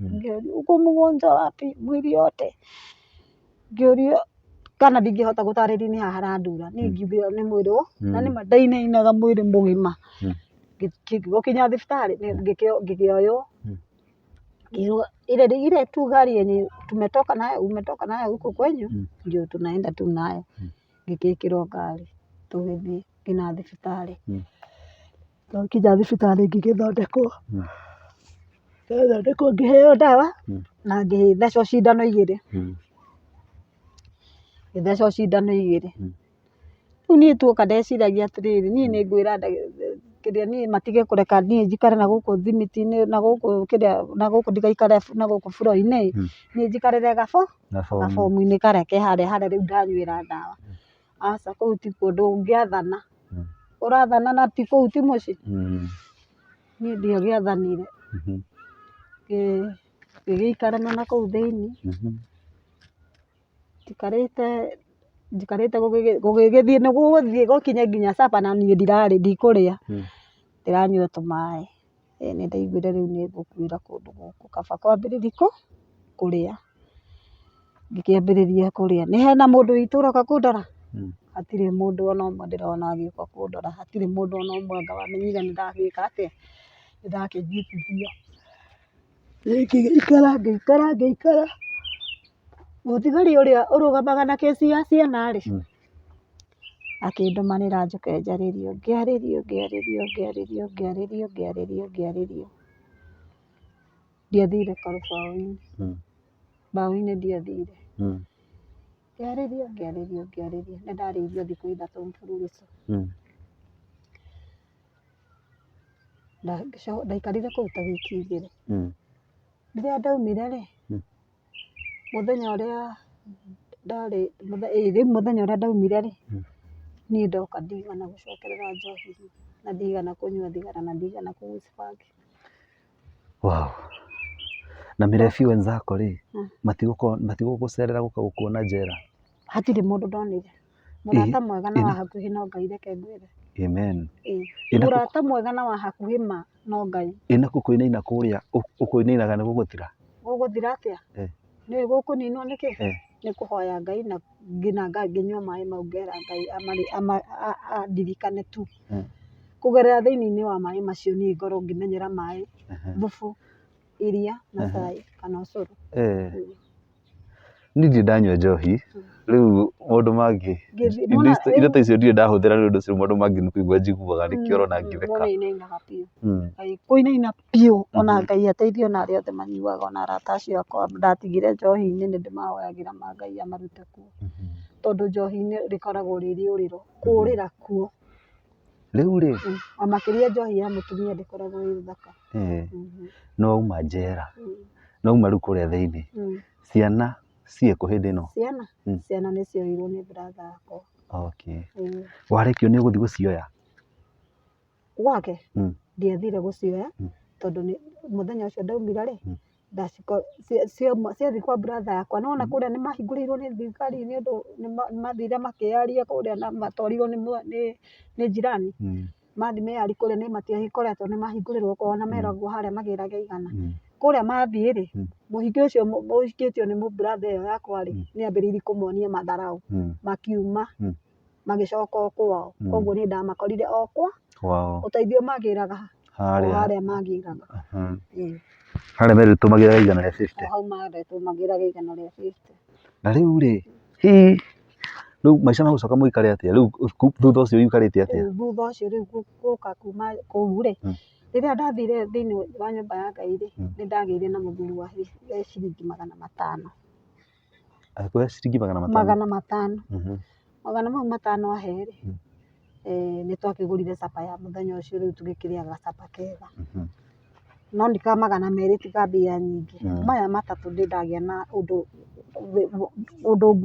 Uko mgonjwa wapi? Mwili yote. Ngĩũrio kana ndingĩhota gũtarĩria nĩ ha harandura. Niĩ ngiuga nĩ mwĩrĩ na nĩma ndainainaga mwĩrĩ mũgima. Gũkinya thibitarĩ ngĩkĩoywo ile tu gari yenye umetoka nayo huko kwenyu ndio tunaenda tu nayo. Ngĩgĩkĩrwo ngari tũgĩthiĩ nginya thibitarĩ. Twakinya thibitarĩ ngĩgĩthondekwo. Ndathondekwo ngĩheo ndawa na ngĩthecwo cindano igĩrĩ. Ngĩthecwo cindano igĩrĩ. Rĩu niĩ tuoka ndeciragia atĩrĩrĩ, niĩ nĩ ngwĩra kĩrĩa niĩ matige kũreka niĩ njikare na gũkũ thimiti-inĩ na gũkũ ndigaikare na gũkũ floor-inĩ. Niĩ njikarĩre gabomu-inĩ kareke harĩa rĩu ndanyuĩra ndawa. Aca kũu ti kũndũ ũngĩathana. Ũrathana na ti kũu ti mũciĩ. Niĩ ndiagĩathanire. Ngĩgĩikarana na kũu thĩinĩ. Njikarĩte gũgĩgĩthiĩ nĩ gũgũthiĩ gũkinye nginya supper na niĩ ndirarĩ ndikũrĩa. Ndĩranyua tũmaĩ. Nĩ ndaiguire rĩu nĩ ngũkuĩra kũndũ gũkũ kaba kwambĩrĩria kũrĩa. Ngĩkĩambĩrĩria kũrĩa. Nĩ hena mũndũ witũ ũroka kũndora? Hatirĩ mũndũ ona ũmwe ndĩrona agĩũka kũndora. Hatirĩ mũndũ ona ũmwe anga wamenyire nĩ ndagĩka atĩa. Nĩ ndakĩnjiguithia. Ngĩikara. Mũthigari ũrĩa ũrũgamaga na kĩci ya ciana rĩ, akĩndũmanĩra njoke njarĩrio. Ngĩarĩrio. Ndiathire karubaũ-inĩ. Mbaũ-inĩ ndiathire. Ngĩarĩrio. Nĩ ndarĩirio thikũ ithatũ mfululizo. Ndaikarire kũu ta wiki igĩrĩ. Rĩrĩa ndaumire rĩ, mũthenya ũrĩa ndaumire rĩ, niĩ ndoka ndigana gũcokerera njohi na ndigana kũnyua thigara na ndigana kũgucia bangi. Wow. Na mirefi wenzako rĩ, matigũgũcerera gũka gũkuona njera? Hatirĩ mũndũ ndonire. Mũrata mwega na wa hakuhĩ no Ngai reke ngwĩre. Amen. Mũrata mwega na wa hakuhĩ ma no Ngai. Ĩna kũinaina kũrĩa ũkũinainaga nĩ gũgũthira? Gũgũthira atĩa? Nĩ gũkũninwo nĩkĩ? Nĩ kũhoya Ngai na ngĩnyua maĩ mau ngera Ngai andirikane tu. Kũgerera thĩinĩ wa maĩ macio niĩ ngorwo ngĩmenyera maĩ, thubu, iria na cai kana ũcũrũ. Niĩ ndirĩ ndanyua njohi, rĩu maũndũ mangĩ indo ta icio ndirĩ ndahũthĩra nĩ ũndũ ũcio maũndũ mangĩ nĩ kũigua njiguaga nĩkĩo ũrona ngĩtheka. Mũnainainaga biũ. Kũinaina biũ ona Ngai ateithie ona arĩa othe manyuaga ona arata acio akwa ndatigire njohi-inĩ nĩ ndĩmahoyagĩra Ngai amarute kuo. Tondũ njohi-inĩ rĩkoragwo rĩ rĩũrĩro, kũũrĩra kuo. Rĩu rĩ, ona makĩria njohi ya mũtumia ndĩkoragwo ĩ thaka. No wauma njera, no wauma rĩu kũrĩa thĩinĩ, ciana ciĩkũ hĩndĩ ĩno? Ciana nĩ cioirwo nĩ brother akwa. Okay. Warekio nĩ ũgũthiĩ gũcioya? Gwake ndiathire gũcioya tondũ mũthenya ũcio ndaumire rĩ, ciathiĩ kwa brother yakwa no ona kũrĩa nĩ mahingũrĩirwo nĩ thigari nĩ ũndũ nĩ mathire makĩyaria kũrĩa na matwarirwo nĩ jirani. Mathiĩ meyari kũrĩa nĩ matiagĩkoretwo nĩ mahingũrĩrwo kwao na meragwo harĩa magĩrage igana. Kũrĩa mathiĩ rĩ, mũhiki ũcio mũhikĩtio nĩ brother ĩyo yakwa rĩ, nĩ ambĩrĩirie kũmonia matharaũ. Makiuma magĩcoka o kwao. Koguo niĩ ndamakorire o kwao. Ũteithio magĩraga harĩa magĩraga. Harĩa meritũmagĩra igana rĩa 50. hau maretũmagĩra igana rĩa 50. Na rĩu rĩ, hihi rĩu maica magũcoka mũikare atĩa? Rĩu thutha ũcio ũikarĩte atĩa? Thutha ũcio rĩu gũka kuma kũu rĩ, rĩrĩa ndathire thĩinĩ wa nyũmba ya Ngai rĩ, nĩ ndagĩire na mũthuri wa ciringi 500. Agĩkũhe ciringi 500? 500. Magana mau 5 ahe rĩ, nĩ twakĩgũrire capa ya mũthenya ũcio, rĩu tũgĩkĩrĩa gacapa kega. No nĩ ka 200 ti ka mbia nyingĩ. Maya matatũ ndĩ ndagĩa na ũndũ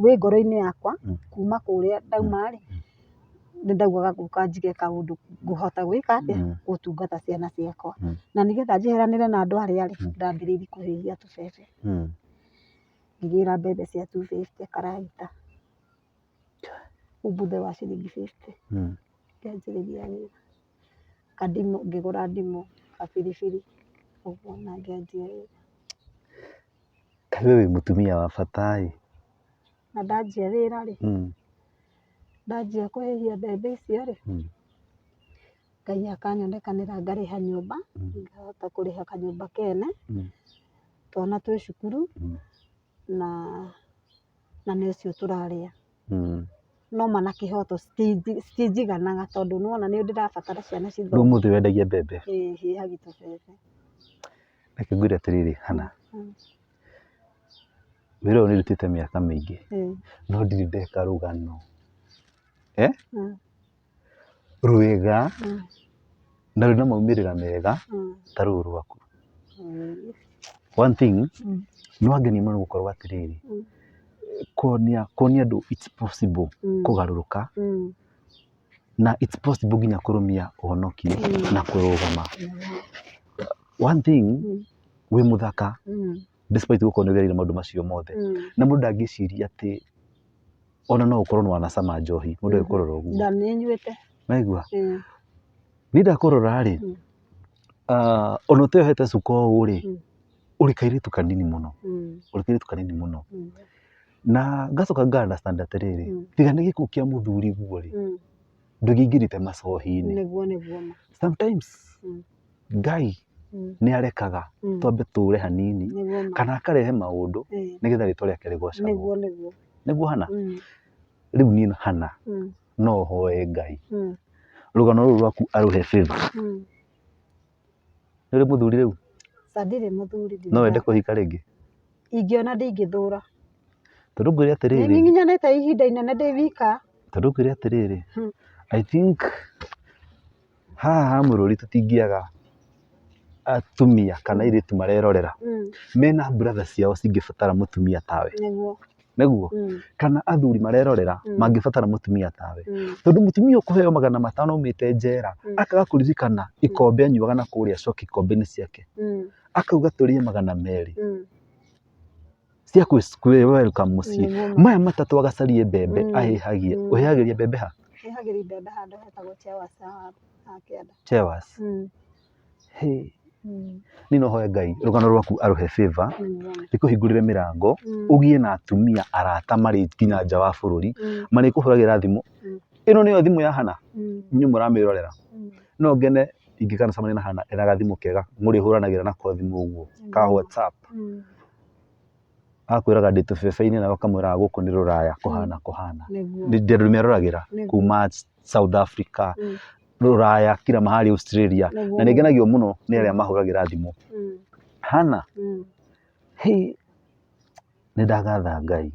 wĩ ngoro-inĩ yakwa kuma kũrĩa ndauma rĩ, nĩ ndaugaga gũka njige kaũndũ ngũhota gwĩka atĩa, gũtungata ciana ciakwa. Na nĩgetha njeheranĩre na andũ arĩa rĩ, ndambĩrĩirie kũhĩhia tũbebe. Ngĩgĩra mbembe cia 250 karagita, umbuthe wa ciringi 50. Ngĩanjĩrĩria wĩra. Kandimũ, ngĩgũra ndimũ, kabiribiri, ũguo na ngĩanjia wĩra. Kaĩ we wĩ mũtumia wa bata ĩ. Na ndanjia wĩra rĩ, ndanjia kũhĩhia mbembe icio rĩ, Ngai akanyonekanĩra ngarĩha nyũmba, ngahota kũrĩha kanyũmba kene, twana twĩ cukuru, na nĩcio tũrarĩa. No mana kĩhoto citinjiganaga tondũ nĩwona nĩ ndĩrabatara ciana cithome. Rĩu ũmũthĩ wendagia mbembe? Ĩĩ, hĩhagia tũbebe. Reke ngwĩre atĩrĩrĩ Hannah, wĩra ũyũ nĩ ndutĩte mĩaka mĩingĩ, no ndirĩ ndeka rũgano rwega na rwĩna maumĩrĩra mega ta rũrũ rwaku. One thing, nĩ wangenia mũno gũkorwo atĩrĩrĩ, kuonia andũ it's possible kũgarũrũka, na it's possible nginya kũrũmia ũhonokio na kũrũgama. One thing, wĩ mũthaka despite gũkorwo nĩ ũgereire maũndũ macio mothe, na mũndũ ndangĩciria atĩ ona no ũkorwo nĩ wanacama njohi, mũndũ agĩkũrora ũguo. Na nĩ nyuĩte. Waigua? Niĩ ndakũrora rĩ, ona ũtehete cuka ũũ rĩ, ũrĩ kairĩtu kanini mũno, ũrĩ kairĩtu kanini mũno. Na ngacoka nga understand atĩrĩrĩ, tiga nĩ gĩkuũ kĩa mũthuri guo rĩ, ndũngĩingĩrĩte macohi-inĩ. Nĩguo. Sometimes Ngai nĩ arekaga twambe tũre hanini, kana akarehe maũndũ nĩgetha rĩtwa rĩake rĩgocagwo. Nĩguo Hannah? Rĩu niĩ Hannah no hoe Ngai rũgano rũrũ rwaku arũhe favor. Nĩ ũrĩ mũthuri rĩu? Ca ndirĩ mũthuri. No wende kũhika rĩngĩ? Ingĩona ndingĩthũra. Tondũ ngwĩre atĩrĩrĩ. Nĩ nginyanĩte ihinda inene ndĩ wika. Tondũ ngwĩre atĩrĩrĩ, I think haha bũrũri tũtingĩaga atumia kana airĩtu marerorera mena brother ciao cingĩbatara mũtumia tawe. Nĩguo? Kana athuri marerorera mangĩbatara mũtumia tawe. Tondũ mũtumia ũkũheo 500 aumĩte njera, akaga kũririkana ikombe anyuaga na kũrĩa coki ikombe-inĩ ciake, akauga tũrĩe 200 cia kwĩ welcome mũciĩ. Maya matatũ agacarie mbembe ahĩhagie. Ũhĩhagĩria mbembe ha? Hĩhagĩria mbembe handũ hetagwo Chewas Kĩanda. Chewas? Niĩ no hoe Ngai rũgano rwaku arũhe favor, rĩkũhingũrĩre mĩrango, ũgĩe na atumia arata marĩ nginya nja wa bũrũri, marĩkũhũragĩra thimũ. Ĩno nĩyo thimũ ya Hannah, inyuĩ mũramĩrorera. No ngene ingĩkanacemania na Hannah ena gathimũ kega mũrĩhũranagĩra nako thimũ ũguo ka WhatsApp. Akwĩraga ndĩ tũbebe-inĩ nawe ũkamwĩraga gũkũ nĩ rũraya kũhana. Ndĩ nĩaroragĩra kuma South Africa, rũraya, kila mahali Australia, na nĩ ngenagio mũno nĩ arĩa mahũragĩra thimũ. Hannah, nĩ ndagatha Ngai.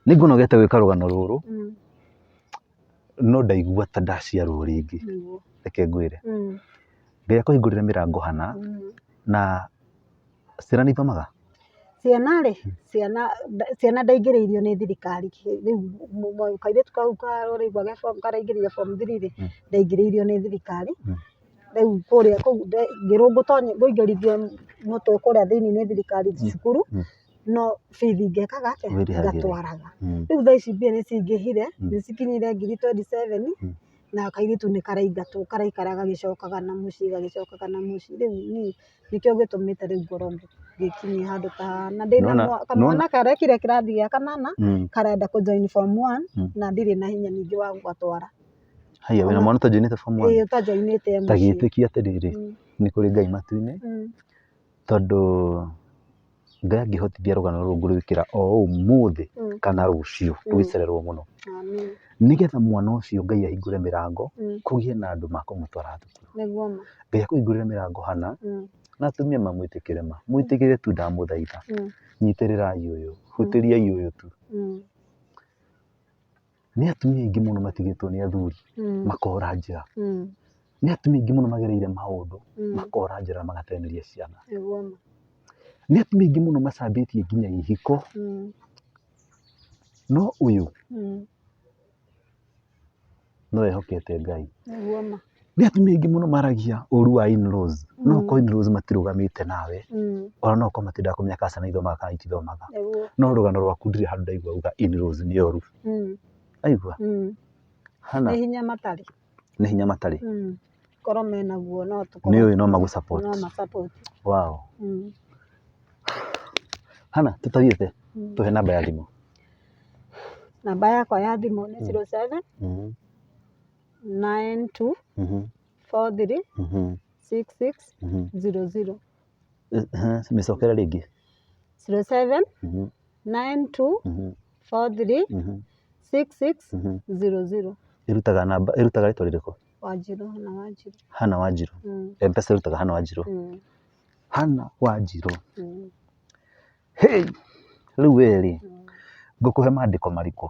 Nĩ ngũnogete gwĩka rũgano rũrũ, no ndaigua ta ndaciarwo rĩngĩ. Reke ngwĩre. Ngai akũhingũrĩre mĩrango Hannah, na ciana nĩ ithomaga? Ciana ndaingĩrĩirio nĩ thirikari. Rĩu kairĩtu kau karũrĩirwo karaingĩrire form 3 rĩ, ndaingĩrĩirio nĩ thirikari. Rĩu kũrĩa kũu ngũingĩrithio mũtwe kũrĩa thĩinĩ nĩ thirikari cukuru, no bithi ngekaga atĩa? Ngatwaraga. Rĩu thaa ici mbia nĩ cingĩhire, nĩ cikinyire 27,000, na kairĩtu nĩ karaingatwo, karaikara gagĩcokaga na mũciĩ. Rĩu niĩ nĩkĩo gĩtũmĩte rĩu ngorwo ngĩkinyia handũ ta na ndĩna kamwana karekire kĩrathi gĩa 8 karenda kũ join form 1 na ndirĩ na hinya ningĩ wa gũgatwara. Haya, wĩna mwana ũtajoinĩte form 1? Ĩĩ, ũtajoinĩte ta gĩtĩkia atĩrĩrĩ, nĩ kũrĩ Ngai matu-inĩ tondu Ngai angĩhotithia rũgano rũrũ ngũrwĩkĩra o ũmũthĩ kana rũciũ ndũgĩcererwo mũno, nĩgetha mwana ũcio Ngai ahingũre mĩrango kũgĩe na andũ makũmũtwara thukuru. Ngai akũhingũrĩre mĩrango Hana, na atumia mamwĩtĩkĩre mwĩtĩkĩre tu ndamũthaitha, nyitĩrĩrai ũyũ, hutĩriai ũyũ tu. Nĩ atumia aingĩ mũno matigĩtwo nĩ athuri makora njĩra, nĩ atumia aingĩ mũno magereire maũndũ makora njĩra magateneria ciana, nĩ atumia aingĩ mũno macambĩtie nginya ihiko, no ũyũ no ehokete Ngai. Nĩ atumia aingĩ mũno maragia ũru wa in-laws, no okorwo in-laws matirũgamĩte nawe, ona no okorwo matindaga kũmenya kana ciana ithomaga kana itithomaga, no rũgano rwaku ndirĩ handũ ndaigua uga in-laws nĩ oru. Aigua? Hana, nĩ hinya matarĩ. nĩ hinya matarĩ. Korwo menaguo no Nĩ ũĩ no magũ-support. no ma-support. Wow. Hana, tũtariĩte, tũhe namba ya thimũ. Namba yakwa ya thimũ nĩ 07 92 43 6600. Mĩcokere rĩngĩ. 07 92 43 6600. Ĩrutaga rĩtwa rĩrĩkũ? Wanjirũ, Hana Wanjirũ. Hana Wanjirũ. M-Pesa ĩrutaga Hana Wanjirũ. Hana Wanjirũ. Hey! Rĩu wee-rĩ, ngũkũhe maandĩko marĩkũ?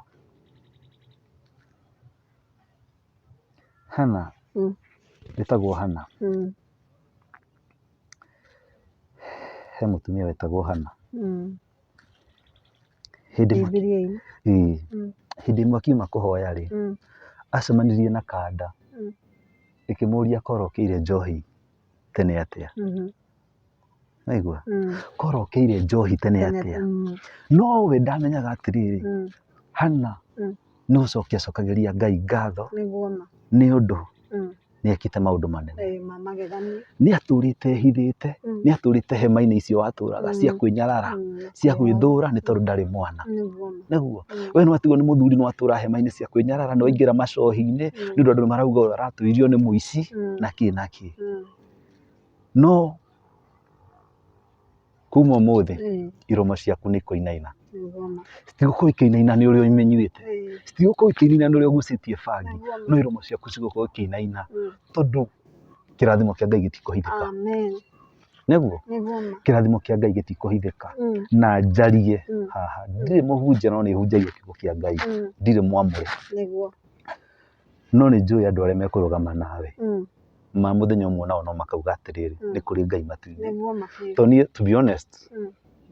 Hana, wĩtagwo Hana. He mũtumia wĩtagwo Hana. Hĩndĩ ĩmwe akiuma kũhoya-rĩ, acemanirie na kanda ĩkĩmũria korokĩire njohi tene atĩa. Waigua? Korokĩire njohi tene atĩa. No we ndamenyaga atĩrĩrĩ, Hana nĩ gũcokia acokagĩria Ngai ngatho nĩ ũndũ nĩ ekĩte maũndũ manene. Nĩ atũrĩte ehithĩte, nĩ atũrĩte hema-inĩ icio watũraga cia kwĩnyarara, cia gwĩthũra nĩ tondũ ndarĩ mwana. Nĩguo, we nĩwatigwo nĩ mũthuri nĩwatũra hema-inĩ cia kwĩnyarara, nĩwaingĩra macohi-inĩ nĩ ũndũ andũ marauga ũyũ aratũirio nĩ mũici na kĩ na kĩ. No kuma ũmũthĩ iromo ciaku nĩ kũinaina. Citigũkorwo ikĩinaina nĩ ũrĩa ũmenyuĩte, citigũkorwo ikĩinaina nĩ ũrĩa ũgucĩtie bangi, no iromo ciaku cigũkorwo ikĩinaina tondũ kĩrathimo kĩa Ngai gĩtikũhithĩka. Nĩguo, kĩrathimo kĩa Ngai gĩtikũhithĩka. Na njarie haha, ndirĩ mũhunjia no nĩ hunjagia kiugo kĩa Ngai, ndirĩ mwamũre, no nĩ njũĩ andũ arĩa mekũrũgama nawe ma mũthenya ũmwe nao no makauga atĩrĩrĩ, nĩ kũrĩ Ngai matu-inĩ. Tondũ niĩ to be honest,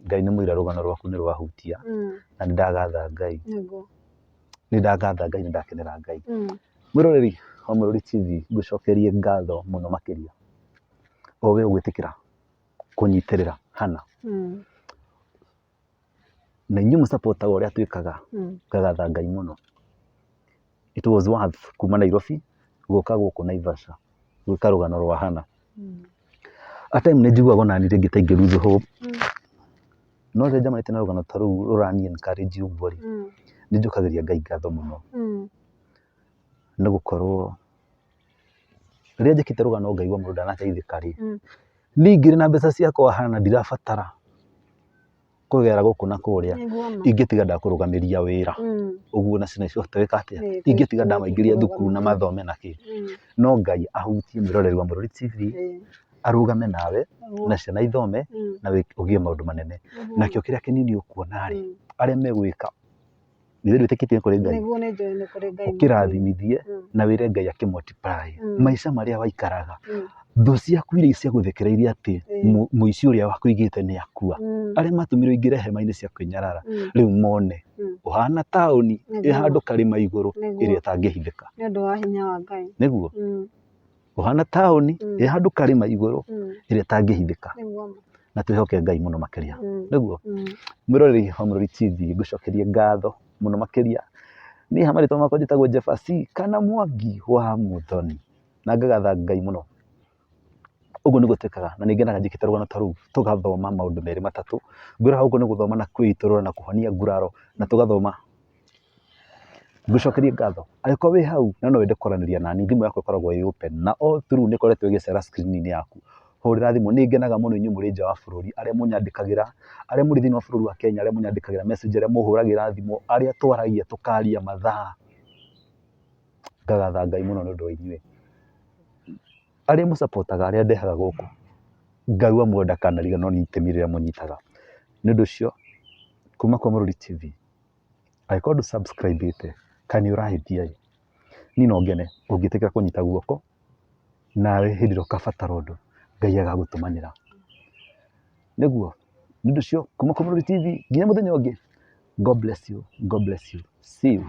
Ngai nĩ mũira rũgano rwaku nĩ rwahutia na nĩ ndagatha Ngai, nĩ ndagatha Ngai, nĩ ndakenera Ngai. Mwĩroreri wa Mũrori TV, ngũcokerie ngatho mũno makĩria o we ũgwĩtĩkĩra kũnyitĩrĩra Hana, na inyuĩ mũcapotaga ũrĩa twĩkaga, ngagatha Ngai mũno. It was worth kuma Nairobi gũka gũkũ Naivasha gwĩka rũgano rwa Hana. At time nĩ njiguaga ona niĩ rĩngĩ ta ingĩ lose hope, no rĩrĩa njamanĩtie na rũgano ta rũu rũrani encourage ũguo-rĩ, nĩ njũkagĩria Ngai ngatho mũno, nĩ gũkorwo rĩrĩa njĩkĩte rũgano ngaigua mũndũ ndanateithĩka-rĩ, niĩ ngĩrĩ na mbeca ciakwa Hana ndirabatara kũgera gũkũ na kũrĩa, ingĩtiga ndakũrũgamĩria wĩra ũguo na ciana icio tweka atĩa, ingĩtiga ndamaingĩria thukuru na mathome na kĩ. No Ngai ahutie mwĩroreri wa Mũrori TV, arũgame nawe na ciana ithome na ũgĩe maũndũ manene. Nakĩo kĩrĩa kĩnini ũkuona-rĩ, arĩa megwĩka, githĩ ndwĩtĩkĩtie nĩ kũrĩ Ngai, ũkĩrathimithie na wĩre Ngai akĩ multiply maica marĩa waikaraga. Thũ ciaku iria ciagũthekereirie atĩ mũici ũrĩa wakũigĩte nĩ akua, arĩa matũmirwo ingĩre hema-inĩ cia kwĩnyarara, rĩu mone ũhana taũni ĩ handũ karĩma igũrũ ĩrĩa ĩtangĩhithĩka. Nĩ ũndũ wa hinya wa Ngai. Nĩguo, ũhana taũni ĩ handũ karĩma igũrũ ĩrĩa ĩtangĩhithĩka, na twĩhoke Ngai mũno makĩria. Nĩguo, mwĩroreri wa Mũrori TV, ngũcokerie ngatho mũno makĩria. Niĩ ha marĩtwa makwa njĩtagwo Jefasi kana Mwangi wa Muthoni, na ngagatha Ngai mũno. Ũguo nĩguo twĩkaga, na nĩngenaga njĩkĩte rũgano ta rũu, tũgathoma maũndũ merĩ matatũ. Ngwĩra gũkũ nĩ gũthoma na kwĩitũrũra na kũhonia nguraro, na tũgathoma. Ngũcokerie ngatho angĩkorwo wĩ hau na no wende kwaranĩria nani, thimũ yakwa ĩkoragwo ĩ open na all through nĩ ĩkoretwo ĩgĩcera screen-inĩ yaku. hurira thimu ni ngenaga muno inyu muri nja wa bururi aria munyandikagira aria muri thini wa bururi wa Kenya aria munyandikagira message aria muhuragira thimu aria twaragia tukaria mathaa ngagatha Ngai muno nundu wa inyue aria musapotaga aria ndehaga guku ngaigua mwenda kanariga no ni itemi riria munyitaga nundu cio kuma kwa Mururi TV angĩkorwo ndũ subscribe ite kana ũrahĩtia ni no ngene ũngĩtĩkĩra kũnyita guoko nawe hĩndĩ ĩrĩa ũkabatara ũndũ Ngai agagũtũmanĩra nĩguo nĩ ũndũ ũcio kuma kwa Mururi TV nginya mũthenya ũngĩ God bless you see you